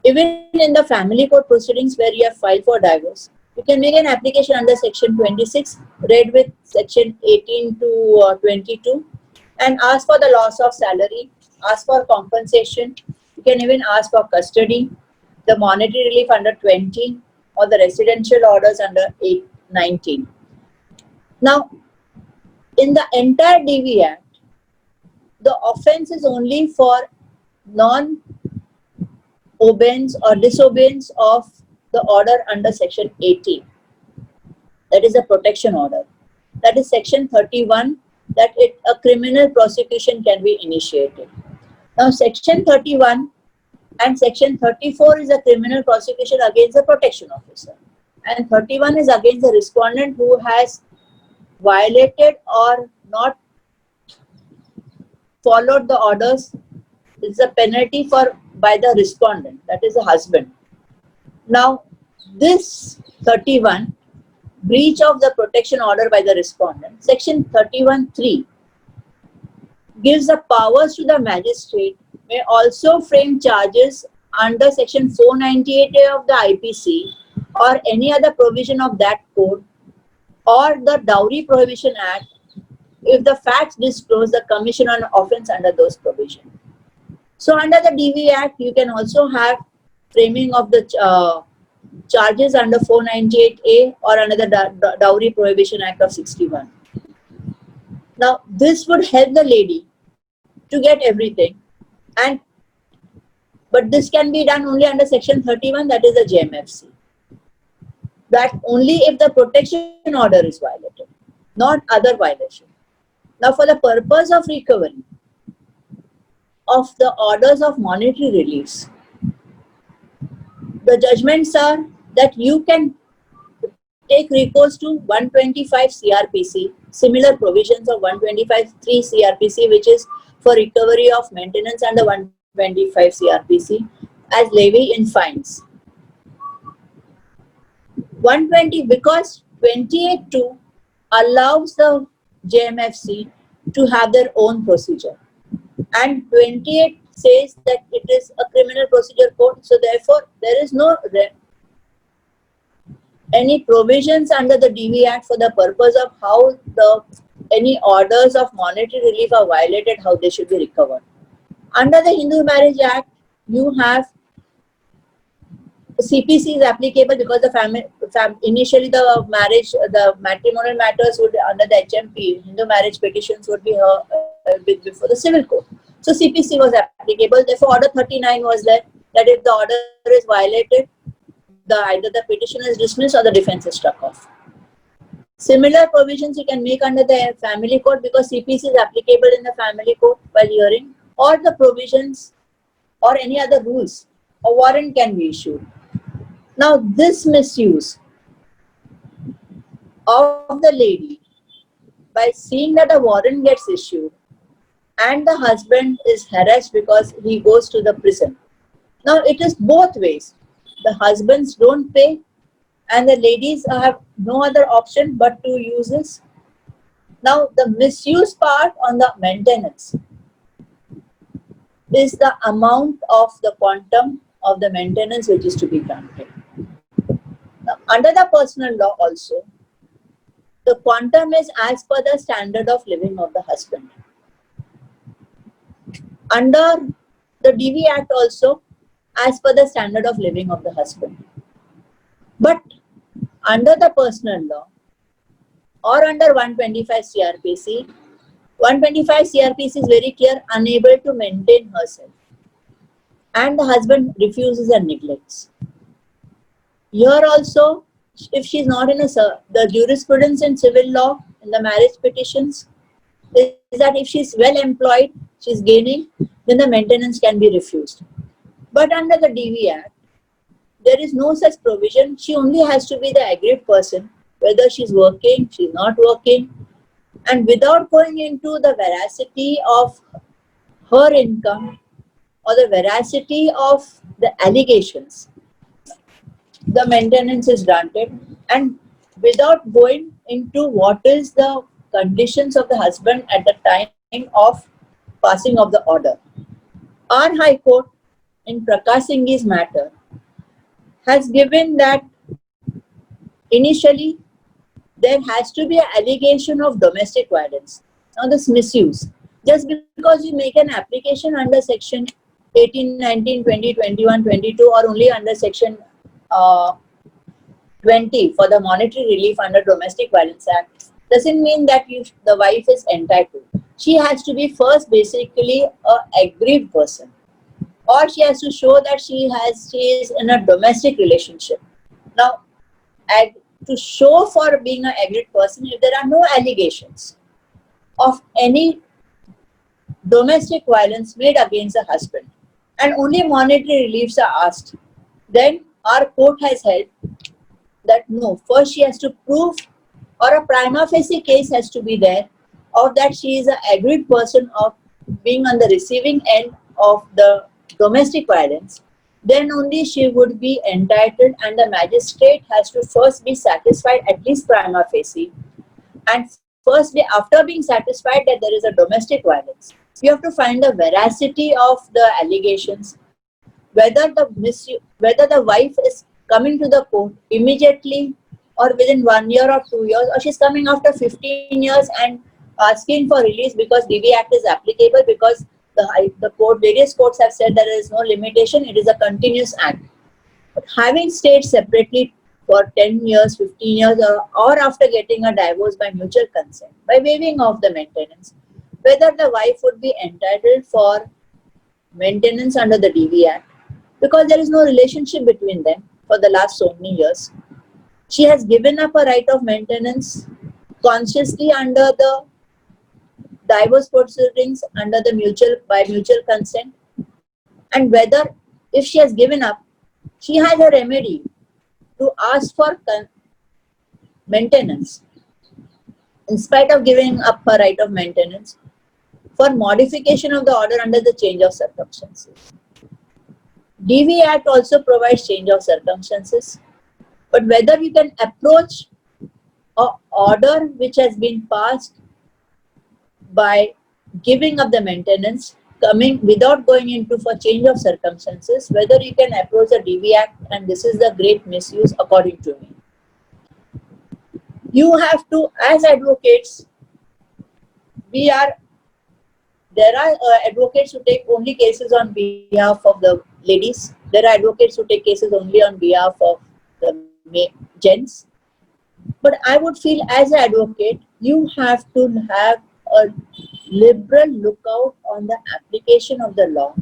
Even in the family court proceedings where you have filed for divorce, you can make an application under section 26, read with section 18 to 22, and ask for the loss of salary, ask for compensation. You can even ask for custody, the monetary relief under 20, or the residential orders under 19. Now, in the entire DV Act, the offense is only for non-obeyance or disobeyance of the order under section 18. That is a protection order. That is section 31, that a criminal prosecution can be initiated. Now, section 31 and section 34 is a criminal prosecution against the protection officer, and 31 is against the respondent who has violated or not followed the orders. It's a penalty by the respondent, that is the husband. Now, this 31, breach of the protection order by the respondent, section 31(3) gives the powers to the magistrate, may also frame charges under section 498A of the IPC or any other provision of that code, or the Dowry Prohibition Act, if the facts disclose the commission on offense under those provisions. So under the DV Act, you can also have framing of the charges under 498A or under the Dowry Prohibition Act of 61. Now, this would help the lady to get everything, and but this can be done only under Section 31, that is the JMFC. That only if the protection order is violated, not other violation. Now, for the purpose of recovery of the orders of monetary reliefs, the judgments are that you can take recourse to 125 CRPC, similar provisions of 125(3) CRPC, which is for recovery of maintenance under 125 CRPC as levy in fines. 120, because 28(2) allows the JMFC to have their own procedure, and 28 says that it is a criminal procedure code, so therefore there is no any provisions under the DV Act for the purpose of how any orders of monetary relief are violated, how they should be recovered. Under the Hindu Marriage Act, you have CPC is applicable because the initially the matrimonial matters would under the HMP, Hindu marriage petitions would be before the civil court. So CPC was applicable. Therefore, Order 39 was there, that if the order is violated, either the petition is dismissed or the defense is struck off. Similar provisions you can make under the family code because CPC is applicable in the family code while hearing, or the provisions or any other rules. A warrant can be issued. Now, this misuse of the lady by seeing that a warrant gets issued and the husband is harassed because he goes to the prison. Now, it is both ways. The husbands don't pay and the ladies have no other option but to use this. Now, the misuse part on the maintenance is the amount of the quantum of the maintenance which is to be granted. Now, under the personal law also, the quantum is as per the standard of living of the husband. Under the DV Act also, as per the standard of living of the husband. But under the personal law or under 125 CRPC, 125 CRPC is very clear, unable to maintain herself, and the husband refuses and neglects. Here also, if she is not in the jurisprudence in civil law, in the marriage petitions, is that if she is well employed, she is gaining, then the maintenance can be refused. But under the DV Act, there is no such provision. She only has to be the aggrieved person, whether she is working, she is not working, and without going into the veracity of her income or the veracity of the allegations, the maintenance is granted, and without going into what is the conditions of the husband at the time of passing of the order. Our High Court in Prakash Singh's matter has given that initially there has to be an allegation of domestic violence. Now this misuse, just because you make an application under section 18, 19, 20, 21, 22 or only under section 20 for the monetary relief under Domestic Violence Act, doesn't mean that the wife is entitled. She has to be first basically a aggrieved person, or she has to show that she is in a domestic relationship. Now, to show for being an aggrieved person, if there are no allegations of any domestic violence made against the husband and only monetary reliefs are asked, then our court has held that no, first she has to prove, or a prima facie case has to be there of that she is an aggrieved person of being on the receiving end of the domestic violence, then only she would be entitled, and the magistrate has to first be satisfied, at least prima facie, and firstly after being satisfied that there is a domestic violence, you have to find the veracity of the allegations, whether the wife is coming to the court immediately or within 1 year or 2 years, or she's coming after 15 years and asking for release because DV Act is applicable because Various courts have said there is no limitation, it is a continuous act. But having stayed separately for 10 years, 15 years, or after getting a divorce by mutual consent, by waiving off the maintenance, whether the wife would be entitled for maintenance under the DV Act, because there is no relationship between them for the last so many years. She has given up a right of maintenance consciously under the divorce proceedings under the mutual consent, and whether if she has given up, she has a remedy to ask for maintenance in spite of giving up her right of maintenance for modification of the order under the change of circumstances. DV Act also provides change of circumstances, but whether you can approach a order which has been passed by giving up the maintenance, coming without going into for change of circumstances, whether you can approach the DV Act, and this is the great misuse according to me. You have to, as advocates, there are advocates who take only cases on behalf of the ladies. There are advocates who take cases only on behalf of the gents. But I would feel as an advocate, you have to have a liberal lookout on the application of the law.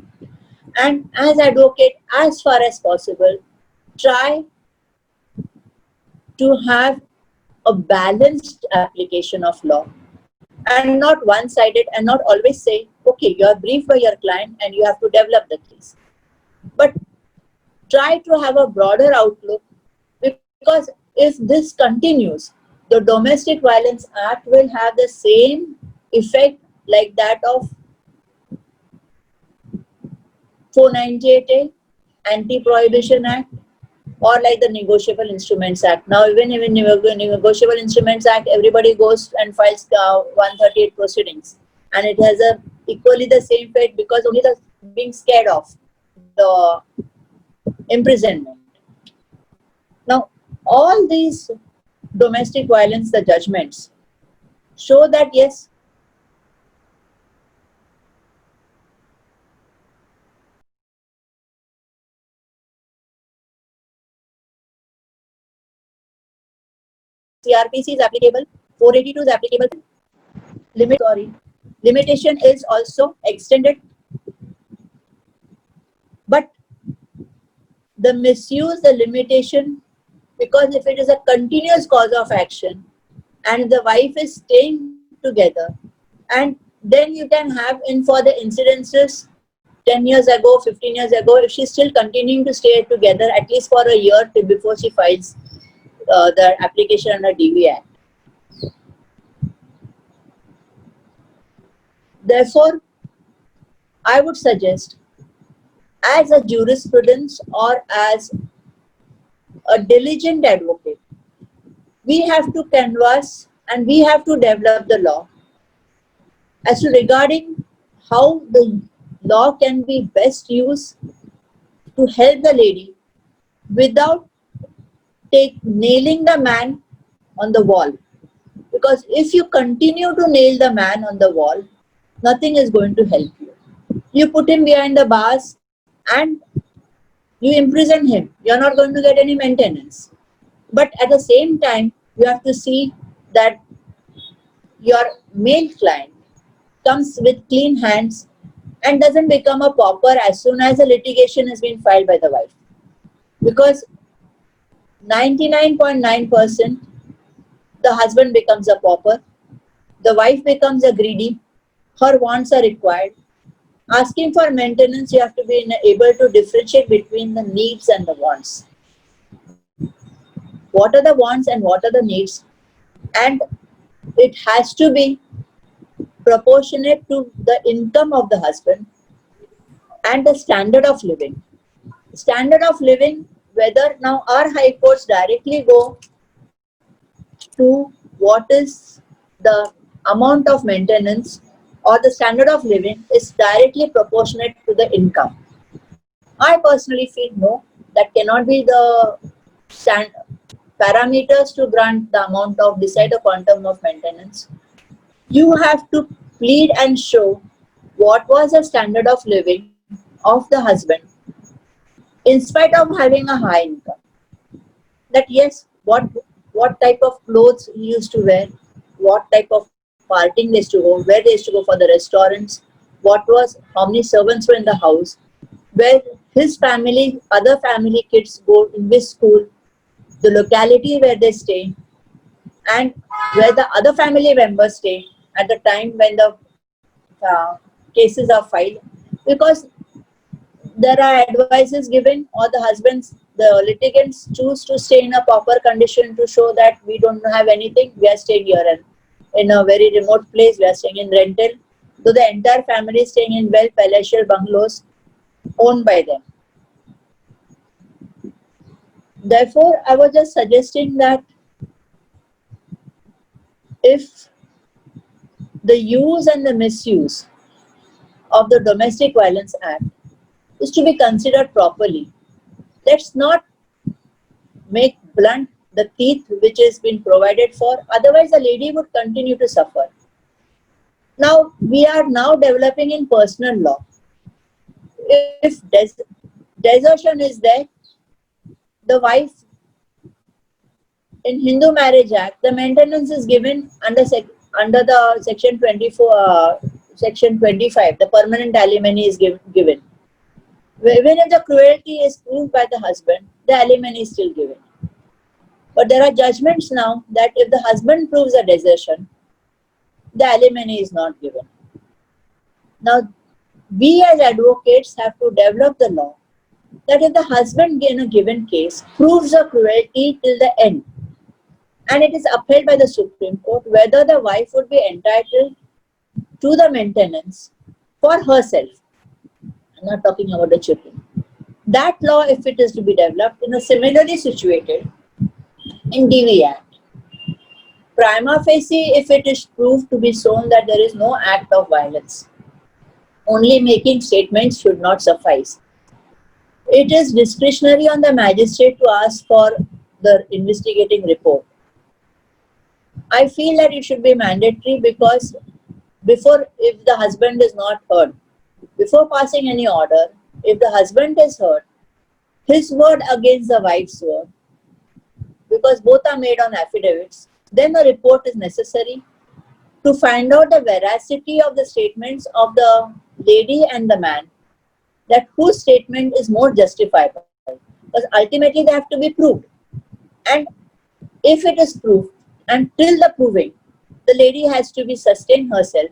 And as advocate, as far as possible, try to have a balanced application of law and not one-sided, and not always say, okay, you are briefed by your client and you have to develop the case. But try to have a broader outlook, because if this continues, the Domestic Violence Act will have the same effect like that of 498A, Anti-Prohibition Act, or like the Negotiable Instruments Act. Now, even in the Negotiable Instruments Act, everybody goes and files 138 proceedings, and it has equally the same fate, because only the being scared of the imprisonment. Now, all these domestic violence, the judgments show that yes, CRPC is applicable, 482 is applicable. Limitation is also extended, but the misuse, the limitation, because if it is a continuous cause of action and the wife is staying together, and then you can have in for the incidences 10 years ago, 15 years ago, if she's still continuing to stay together at least for a year before she files the application under DV Act. Therefore, I would suggest, as a jurisprudence or as a diligent advocate, we have to canvass and we have to develop the law as to regarding how the law can be best used to help the lady without nailing the man on the wall. Because if you continue to nail the man on the wall, nothing is going to help you. You put him behind the bars and you imprison him. You're not going to get any maintenance. But at the same time, you have to see that your male client comes with clean hands and doesn't become a pauper as soon as the litigation has been filed by the wife. Because 99.9% the husband becomes a pauper, the wife becomes a greedy, her wants are required. Asking for maintenance, you have to be able to differentiate between the needs and the wants. What are the wants and what are the needs? And it has to be proportionate to the income of the husband and the standard of living. Standard of living, whether now our high courts directly go to what is the amount of maintenance or the standard of living is directly proportionate to the income. I personally feel no, that cannot be the parameters to grant the amount of, decide the quantum of maintenance. You have to plead and show what was the standard of living of the husband in spite of having a high income. That yes, what type of clothes he used to wear, what type of partying they used to go, where they used to go for the restaurants, how many servants were in the house, where his family, other family kids go in which school, the locality where they stay, and where the other family members stay at the time when the cases are filed. Because there are advices given, or the litigants choose to stay in a proper condition to show that we don't have anything, we are staying here, and in a very remote place, we are staying in rental, so the entire family is staying in well palatial bungalows owned by them. Therefore, I was just suggesting that if the use and the misuse of the Domestic Violence Act is to be considered properly, let's not make blunt the teeth which has been provided for, otherwise the lady would continue to suffer. Now, we are now developing in personal law. If desertion is there, the wife, in Hindu Marriage Act, the maintenance is given under the section 24, section 25, the permanent alimony is given. Even if the cruelty is proved by the husband, the alimony is still given. But there are judgments now that if the husband proves a desertion, the alimony is not given. Now, we as advocates have to develop the law that if the husband in a given case proves a cruelty till the end, and it is upheld by the Supreme Court, whether the wife would be entitled to the maintenance for herself. I'm not talking about the children. That law, if it is to be developed in a similarly situated in DV Act, prima facie, if it is proved to be shown that there is no act of violence, only making statements should not suffice. It is discretionary on the magistrate to ask for the investigating report. I feel that it should be mandatory because if the husband is not heard, before passing any order, if the husband is heard, his word against the wife's word, because both are made on affidavits, then a report is necessary to find out the veracity of the statements of the lady and the man, that whose statement is more justifiable. Because ultimately they have to be proved. And if it is proved, until the proving, the lady has to be sustained herself,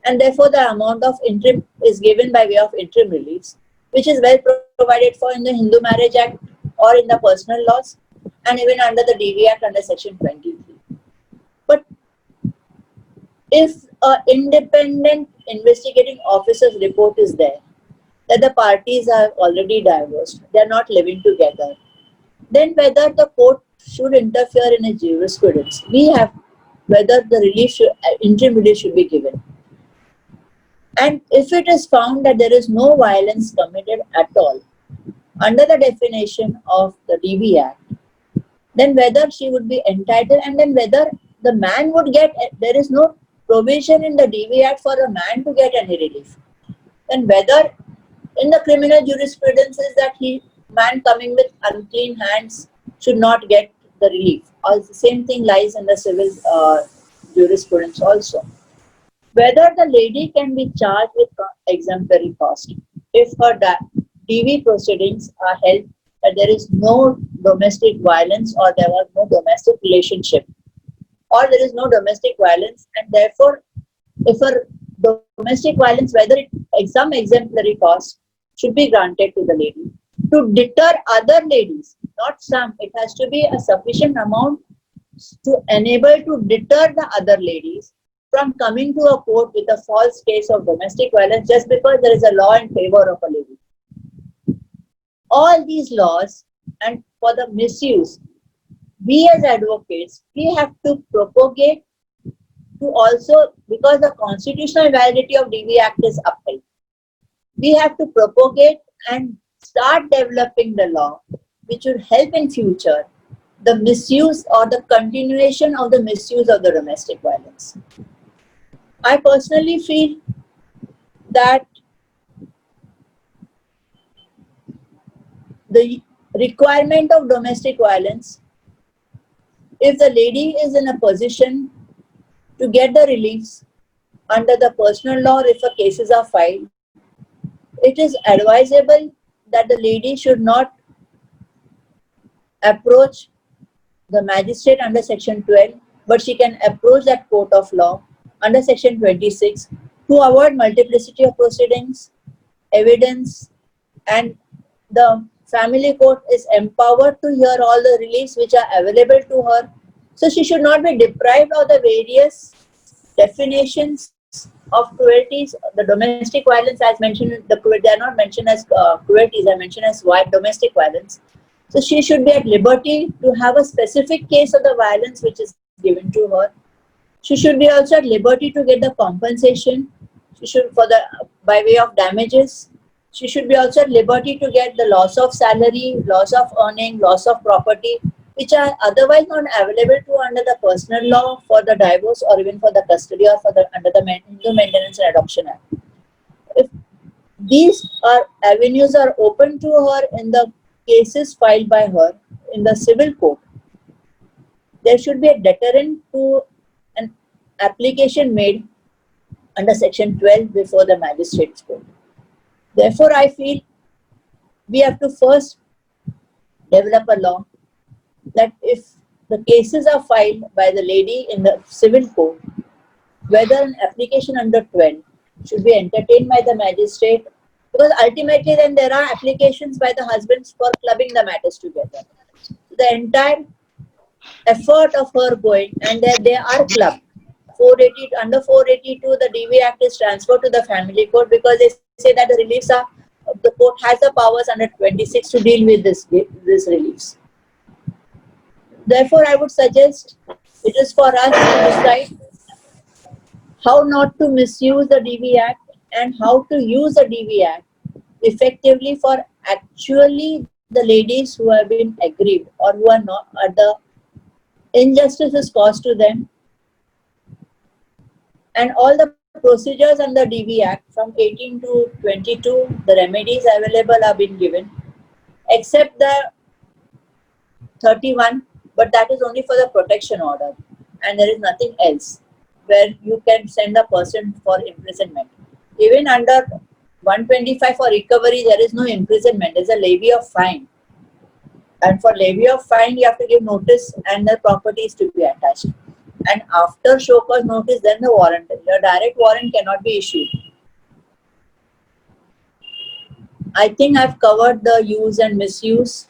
and therefore the amount of interim is given by way of interim release, which is well provided for in the Hindu Marriage Act or in the personal laws, and even under the DV Act under section 23. But if an independent investigating officer's report is there, that the parties are already divorced, they are not living together, then whether the court should interfere in a jurisprudence, whether the interim relief should be given. And if it is found that there is no violence committed at all, under the definition of the DV Act, then whether she would be entitled, and then whether the man would get, there is no provision in the DV Act for a man to get any relief. Then whether in the criminal jurisprudence is that man coming with unclean hands should not get the relief. Or the same thing lies in the civil jurisprudence also. Whether the lady can be charged with exemplary cost if her DV proceedings are held that there is no domestic violence, or there was no domestic relationship, or there is no domestic violence, and therefore if a domestic violence, whether some exemplary cost should be granted to the lady to deter other ladies, not some. It has to be a sufficient amount to enable to deter the other ladies from coming to a court with a false case of domestic violence just because there is a law in favor of a lady. All these laws, and for the misuse, we as advocates, we have to propagate to also, because the constitutional validity of DV Act is upheld, we have to propagate and start developing the law which would help in future the misuse or the continuation of the misuse of the domestic violence. I personally feel that the requirement of domestic violence, if the lady is in a position to get the reliefs under the personal law, if a cases are filed, it is advisable that the lady should not approach the magistrate under section 12, but she can approach that court of law under section 26 to avoid multiplicity of proceedings, evidence, and the family court is empowered to hear all the reliefs which are available to her. So she should not be deprived of the various definitions of cruelties. The domestic violence, as mentioned, they are not mentioned as cruelties, are mentioned as domestic violence. So she should be at liberty to have a specific case of the violence which is given to her. She should be also at liberty to get the compensation. She should, for the by way of damages. She should be also at liberty to get the loss of salary, loss of earning, loss of property, which are otherwise not available to under the personal law for the divorce or even for the custody or for the under the Hindu Maintenance and Adoption Act. If these avenues are open to her in the cases filed by her in the civil court, there should be a deterrent to an application made under section 12 before the magistrate's court. Therefore, I feel we have to first develop a law that if the cases are filed by the lady in the civil court, whether an application under 12 should be entertained by the magistrate, because ultimately then there are applications by the husbands for clubbing the matters together. The entire effort of her going, and they are clubbed. 480 under 482, the DV Act is transferred to the family court because they say that the reliefs are the court has the powers under 26 to deal with this reliefs. Therefore, I would suggest it is for us to decide how not to misuse the DV Act and how to use the DV Act effectively for actually the ladies who have been aggrieved or who are not, the injustice is caused to them. And all the procedures under DV Act from 18 to 22, the remedies available are being given, except the 31, but that is only for the protection order, and there is nothing else where you can send a person for imprisonment. Even under 125 for recovery, there is no imprisonment, there is a levy of fine. And for levy of fine, you have to give notice and the property is to be attached. And after show cause notice, then the warrant. Your direct warrant cannot be issued. I think I've covered the use and misuse.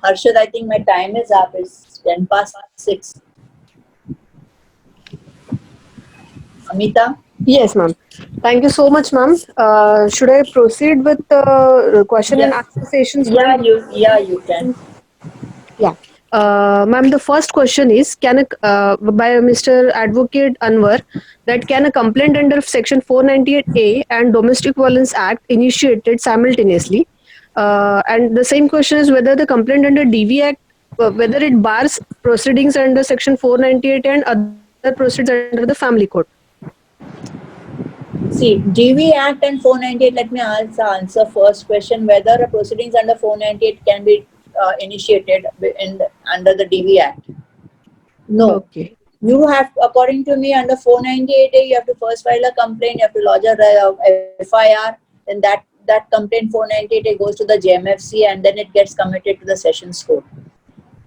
Harshad, I think my time is up. It's 10 past 6. Amita? Yes, ma'am. Thank you so much, ma'am. Should I proceed with the question and answer sessions? Yeah, you can. Yeah. Ma'am, the first question is, by Mr. Advocate Anwar, that can a complaint under Section 498A and Domestic Violence Act initiated simultaneously? And the same question is whether the complaint under DV Act, whether it bars proceedings under Section 498 and other proceedings under the Family Code. See, DV Act and 498, let me answer first question, whether a proceedings under 498 can be initiated under the DV Act. No. Okay. You have, according to me, under 498A, you have to first file a complaint, you have to lodge a FIR, and that complaint 498A goes to the JMFC and then it gets committed to the Sessions Court.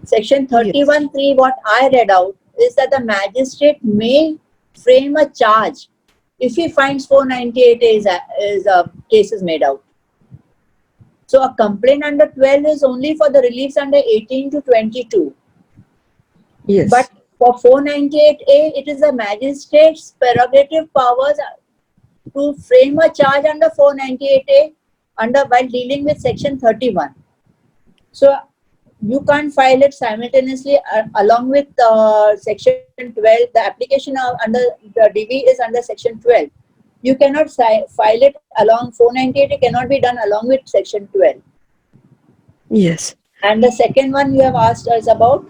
Section 31(3), what I read out is that the magistrate may frame a charge if he finds 498A is a case is made out. So a complaint under 12 is only for the reliefs under 18 to 22. Yes. But for 498A, it is the magistrate's prerogative powers to frame a charge under 498A while dealing with Section 31. So you can't file it simultaneously along with Section 12. The application under the DV is under Section 12. You cannot file it along 498. It cannot be done along with Section 12. Yes. And the second one you have asked us about?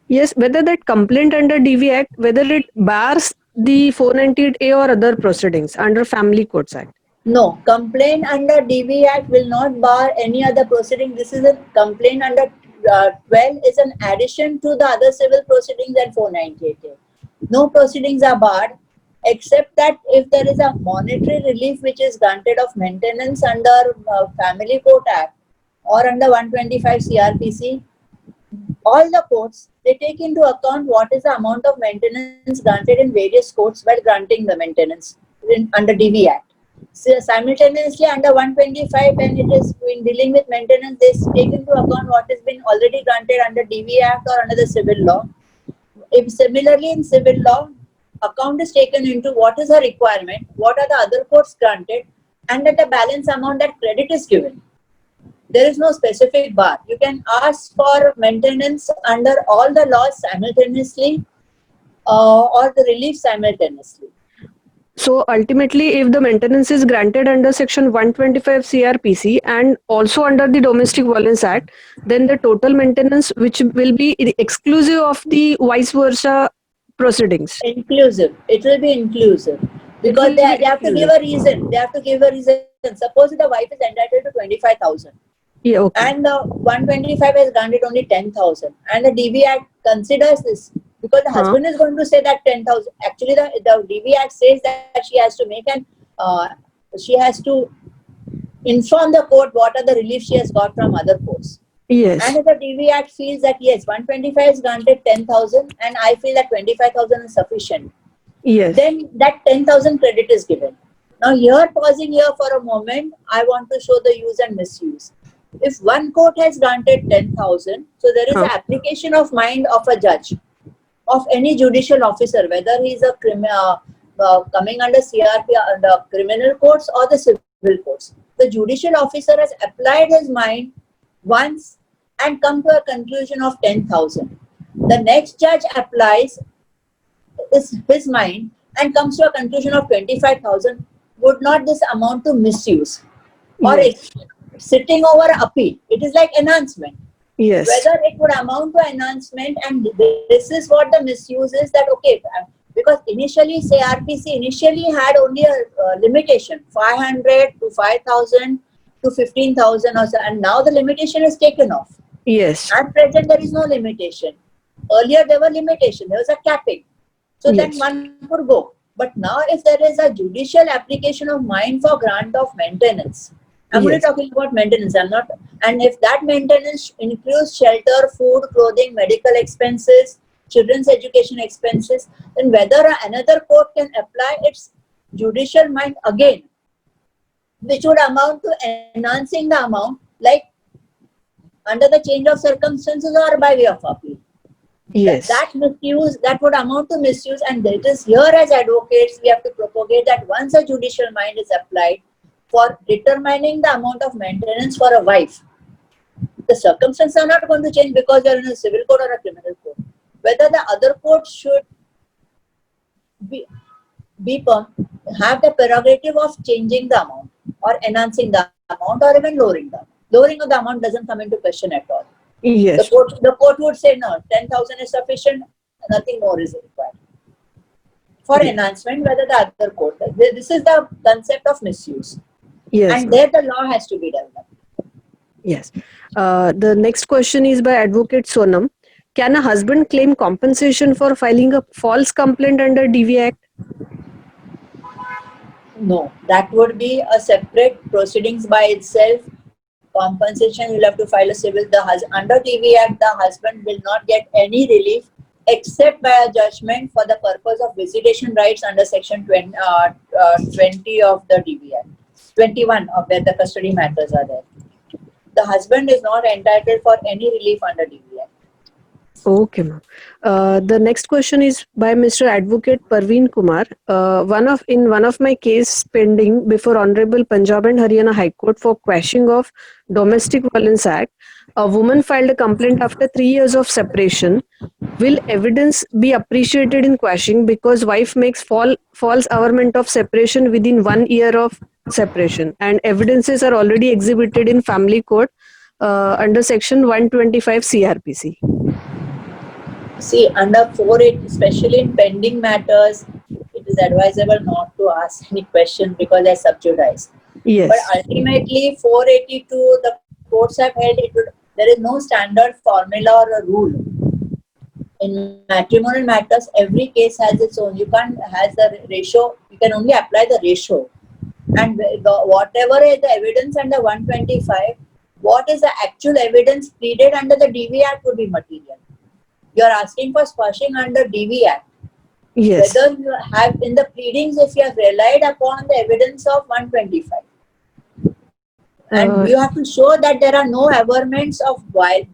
Yes, whether that complaint under DV Act, whether it bars the 498A or other proceedings under Family Courts Act? No, complaint under DV Act will not bar any other proceeding. This is a complaint under 12 is an addition to the other civil proceedings and 498A. No proceedings are barred except that if there is a monetary relief which is granted of maintenance under Family Court Act or under 125 CRPC, all the courts, they take into account what is the amount of maintenance granted in various courts while granting the maintenance under DV Act. So simultaneously under 125, when it is in dealing with maintenance, they take into account what has been already granted under DV Act or under the civil law. If similarly in civil law, account is taken into what is the requirement, what are the other courts granted, and at the balance amount that credit is given. There is no specific bar. You can ask for maintenance under all the laws simultaneously or the relief simultaneously. So ultimately, if the maintenance is granted under Section 125 CRPC and also under the Domestic Violence Act, then the total maintenance, which will be exclusive of the vice versa proceedings. Inclusive. It will be inclusive. Because they have to give a reason. They have to give a reason. Suppose the wife is entitled to 25,000. Yeah, okay. And the 125 has granted only 10,000. And the DV Act considers this. Because the husband is going to say that 10,000. Actually, the DV Act says that she has to make she has to inform the court what are the relief she has got from other courts. Yes. And if the DV Act feels that yes, 125 is granted 10,000 and I feel that 25,000 is sufficient, Yes. then that 10,000 credit is given. Now here, pausing here for a moment, I want to show the use and misuse. If one court has granted 10,000, so there is an application of mind of a judge, of any judicial officer, whether he is a coming under CRP, the criminal courts or the civil courts. The judicial officer has applied his mind once and come to a conclusion of 10,000. The next judge applies his mind and comes to a conclusion of 25,000. Would not this amount to misuse? Or sitting over appeal? It is like enhancement. Yes. Whether it would amount to enhancement, and this is what the misuse is, that okay, because initially say RPC initially had only a limitation 500 to 5,000 to 15,000 or so, and now the limitation is taken off. Yes. At present there is no limitation. Earlier there were limitation, there was a capping, so then one could go. But now if there is a judicial application of mind for grant of maintenance, I'm only talking about maintenance, I'm not, and if that maintenance includes shelter, food, clothing, medical expenses, children's education expenses, then whether another court can apply its judicial mind again, which would amount to enhancing the amount, like under the change of circumstances or by way of appeal. Yes. That misuse, that would amount to misuse, and it is here as advocates we have to propagate that once a judicial mind is applied for determining the amount of maintenance for a wife, the circumstances are not going to change because you are in a civil court or a criminal court. Whether the other court should have the prerogative of changing the amount or enhancing the amount or even lowering the amount. Lowering of the amount doesn't come into question at all. Yes. The court would say no, 10,000 is sufficient, nothing more is required. For enhancement, whether the other court, this is the concept of misuse. Yes. And there the law has to be developed. Yes. The next question is by Advocate Sonam. Can a husband claim compensation for filing a false complaint under DV Act? No, that would be a separate proceedings by itself. Compensation, you'll have to file a civil. Under DV Act, the husband will not get any relief except by a judgment for the purpose of visitation rights under Section 20 of the DV Act. 21 of where the custody matters are there. The husband is not entitled for any relief under DV Act. Okay, ma'am. The next question is by Mr. Advocate Parveen Kumar. In one of my case pending before Honorable Punjab and Haryana High Court for quashing of Domestic Violence Act, a woman filed a complaint after 3 years of separation. Will evidence be appreciated in quashing because wife makes false averment of separation within 1 year of separation, and evidences are already exhibited in family court under Section 125 CRPC? See, under 4.8, especially in pending matters, is advisable not to ask any question because they're sub judice. But Yes. ultimately, 482, the courts have held there is no standard formula or a rule. In matrimonial matters, every case has its own. You can't has the ratio. You can only apply the ratio, and whatever is the evidence under 125, what is the actual evidence pleaded under the DV Act would be material. You are asking for squashing under DV Act. Yes. Whether you have in the pleadings, if you have relied upon the evidence of 125. And Uh, you have to show that there are no averments of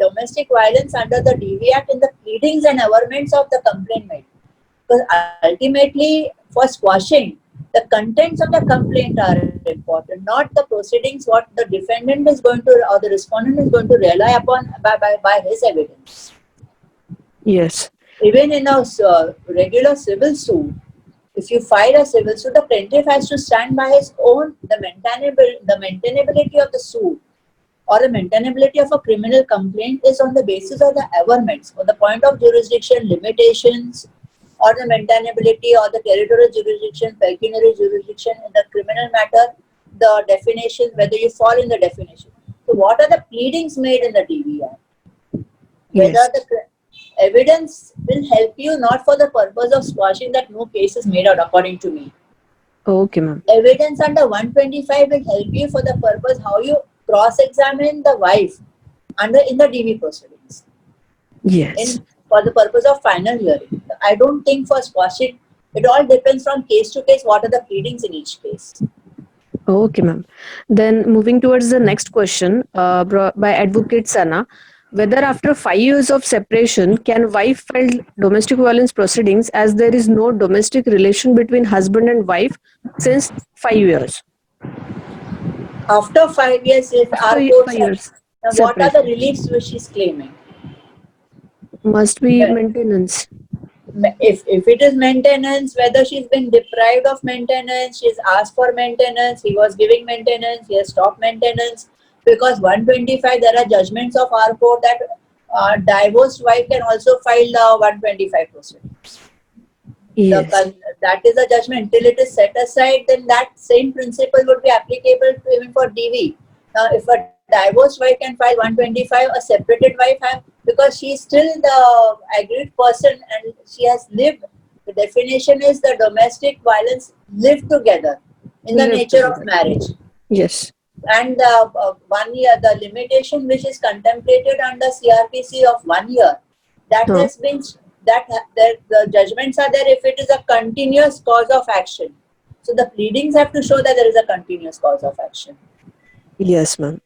domestic violence under the DV Act in the pleadings and averments of the complaint made. Because ultimately, for squashing, the contents of the complaint are important, not the proceedings what the defendant is going to or the respondent is going to rely upon by his evidence. yes. Even in a regular civil suit, if you file a civil suit, the plaintiff has to stand by his own the maintainability of the suit or the maintainability of a criminal complaint is on the basis of the averments, on the point of jurisdiction, limitations, or the maintainability or the territorial jurisdiction, pecuniary jurisdiction in the criminal matter, the definition, whether you fall in the definition. So, what are the pleadings made in the DVR? Whether Yes. the evidence will help you not for the purpose of squashing that no case is made out, according to me. Okay, ma'am. Evidence under 125 will help you for the purpose how you cross-examine the wife under in the DV proceedings. Yes. In for the purpose of final hearing. I don't think for squashing, it all depends from case to case what are the pleadings in each case. Okay, ma'am. Then moving towards the next question, by Advocate Sana, whether after 5 years of separation, can wife file domestic violence proceedings as there is no domestic relation between husband and wife since 5 years? After 5 years, if After our courts 5 years now what are the separation, reliefs which she's claiming? must be maintenance. If it is maintenance, whether she's been deprived of maintenance, she's asked for maintenance, he was giving maintenance, he has stopped maintenance, because 125 there are judgments of our court that divorced wife can also file the 125 proceedings. Yes. That is a judgment. Till it is set aside, then that same principle would be applicable to even for DV. Now, if a divorced wife can file 125, a separated wife have, because she is still the aggrieved person and she has lived. The definition is the domestic violence lived together in the Live nature of together. marriage. Yes. And the 1 year, the limitation which is contemplated under CRPC of 1 year, that Huh. has been the judgments are there if it is a continuous cause of action. So the pleadings have to show that there is a continuous cause of action. Yes, ma'am.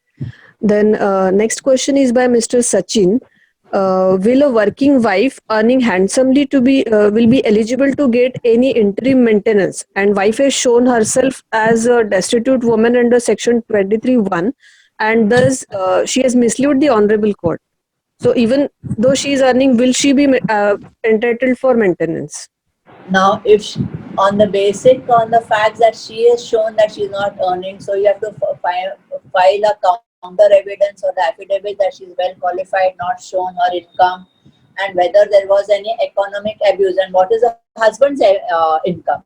Then next question is by Mr. Sachin. Will a working wife earning handsomely to be will be eligible to get any interim maintenance? And wife has shown herself as a destitute woman under Section 23(1), and thus she has misled the honorable court. So even though she is earning, will she be entitled for maintenance? Now, if on the facts that she has shown that she is not earning, so you have to file a counter evidence or the affidavit that she is well qualified, not shown her income, and whether there was any economic abuse and what is the husband's income.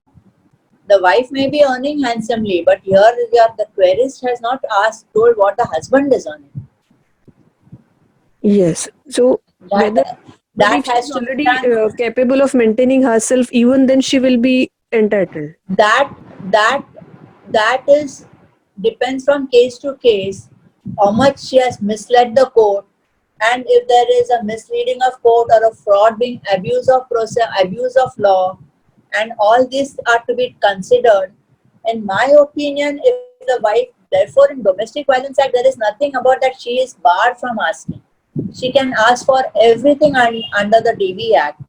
The wife may be earning handsomely, but here the querist has not told what the husband is earning. Yes. So whether, That but that if she has is to be already done. capable of maintaining herself, even then she will be entitled. that that that is depends from case to case how much she has misled the court, and if there is a misleading of court or a fraud being abuse of process, abuse of law, and all these are to be considered. In my opinion, if the wife, therefore in domestic violence act there is nothing about that she is barred from asking. She can ask for everything under the DV Act,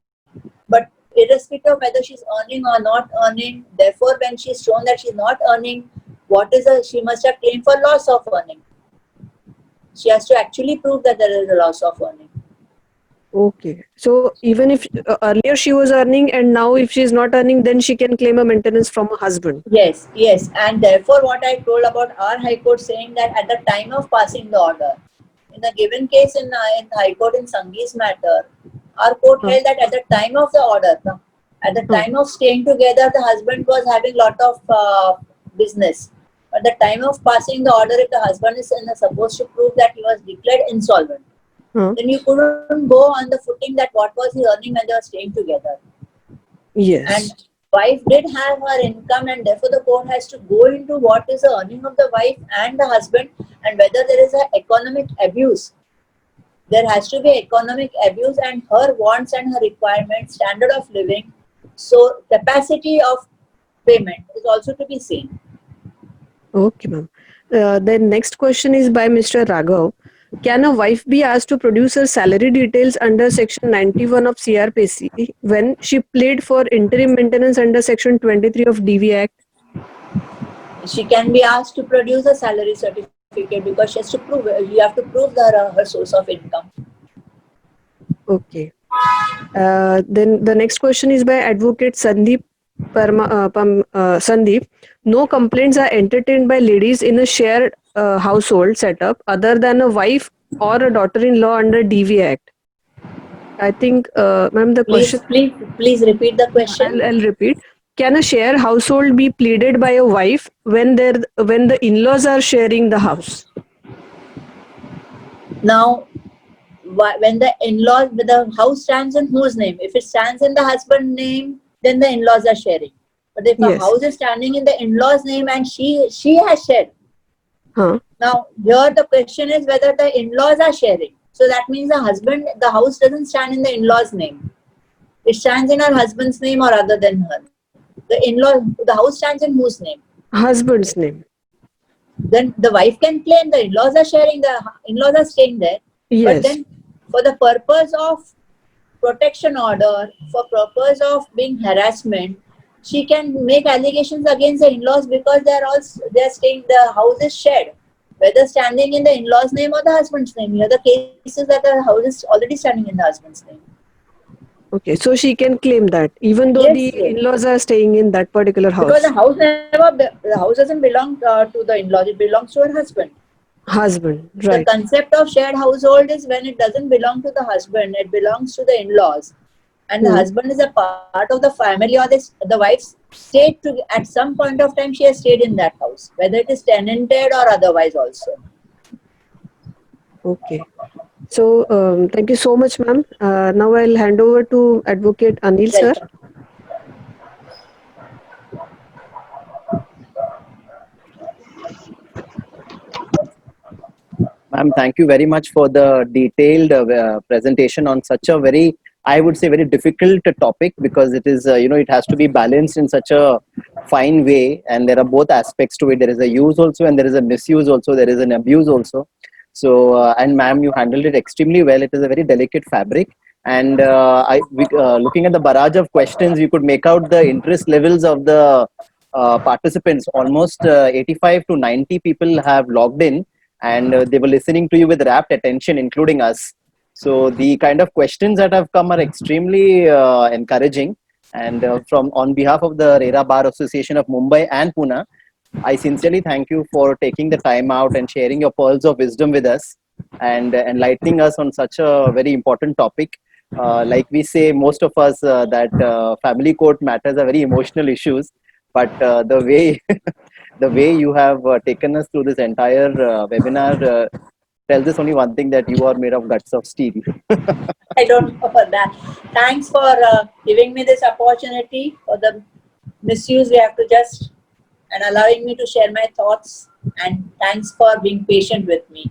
but irrespective of whether she's earning or not earning, therefore when she's shown that she's not earning, she must have claimed for loss of earning. She has to actually prove that there is a loss of earning. Okay. So even if earlier she was earning and now if she is not earning, then she can claim a maintenance from her husband. Yes, and therefore what I told about our High Court saying that at the time of passing the order, in a given case in High Court in Sangi's matter, our court Huh. held that at the time of the order, At the time of staying together, the husband was having lot of business. At the time of passing the order, if the husband is supposed to prove that he was declared insolvent, Huh. then you couldn't go on the footing that what was he earning when they were staying together. Yes. And wife did have her income, and therefore the court has to go into what is the earning of the wife and the husband, and whether there is an economic abuse. There has to be economic abuse, and her wants and her requirements, standard of living, so capacity of payment is also to be seen. Okay, ma'am. Then next question is by Mr. Raghav. Can a wife be asked to produce her salary details under Section 91 of CRPC when she played for interim maintenance under Section 23 of DV Act? She can be asked to produce a salary certificate because she has to prove, you have to prove her source of income. Okay. Then the next question is by Advocate Sandeep Sandeep. No complaints are entertained by ladies in a shared household setup other than a wife or a daughter-in-law under DV Act. I think, ma'am, the question, Please repeat the question. I'll repeat. Can a shared household be pleaded by a wife when the in-laws are sharing the house? Now, when the in-laws, the house stands in whose name? If it stands in the husband's name, then the in-laws are sharing. But if a Yes. house is standing in the in-laws' name and she has shared, Huh. now here the question is whether the in-laws are sharing. So that means the house doesn't stand in the in-laws' name. It stands in her husband's name or other than her. The house stands in whose name? Husband's name. Then the wife can claim the in-laws are sharing, the in-laws are staying there. But Yes. then for the purpose of protection order, for purpose of being harassment, she can make allegations against the in-laws because they're staying, the house is shared, whether standing in the in-laws name or the husband's name. Here the case is that the house is already standing in the husband's name. Okay, so she can claim that even though the Yes. in-laws are staying in that particular Because house. the house doesn't belong to the in-laws, it belongs to her husband. Husband, The right. concept of shared household is when it doesn't belong to the husband, it belongs to the in-laws. And the husband is a part of the family, or the wife stayed to, at some point of time she has stayed in that house, whether it is tenanted or otherwise also. Okay. So thank you so much, ma'am. Now I'll hand over to Advocate Anil sir. Welcome. Ma'am, thank you very much for the detailed presentation on such a very, I would say, very difficult topic, because it is, it has to be balanced in such a fine way, and there are both aspects to it. There is a use also, and there is a misuse also. There is an abuse also. So, and ma'am, you handled it extremely well. It is a very delicate fabric, and looking at the barrage of questions, you could make out the interest levels of the participants. Almost 85 to 90 people have logged in, and they were listening to you with rapt attention, including us. So the kind of questions that have come are extremely encouraging. And from on behalf of the RERA Bar Association of Mumbai and Pune, I sincerely thank you for taking the time out and sharing your pearls of wisdom with us, and enlightening us on such a very important topic. Like we say, most of us, that family court matters are very emotional issues, but the way the way you have taken us through this entire webinar tells us only one thing, that you are made of guts of steel. I don't know for that. Thanks for giving me this opportunity. For the misuse, we have to just, and allowing me to share my thoughts. And thanks for being patient with me.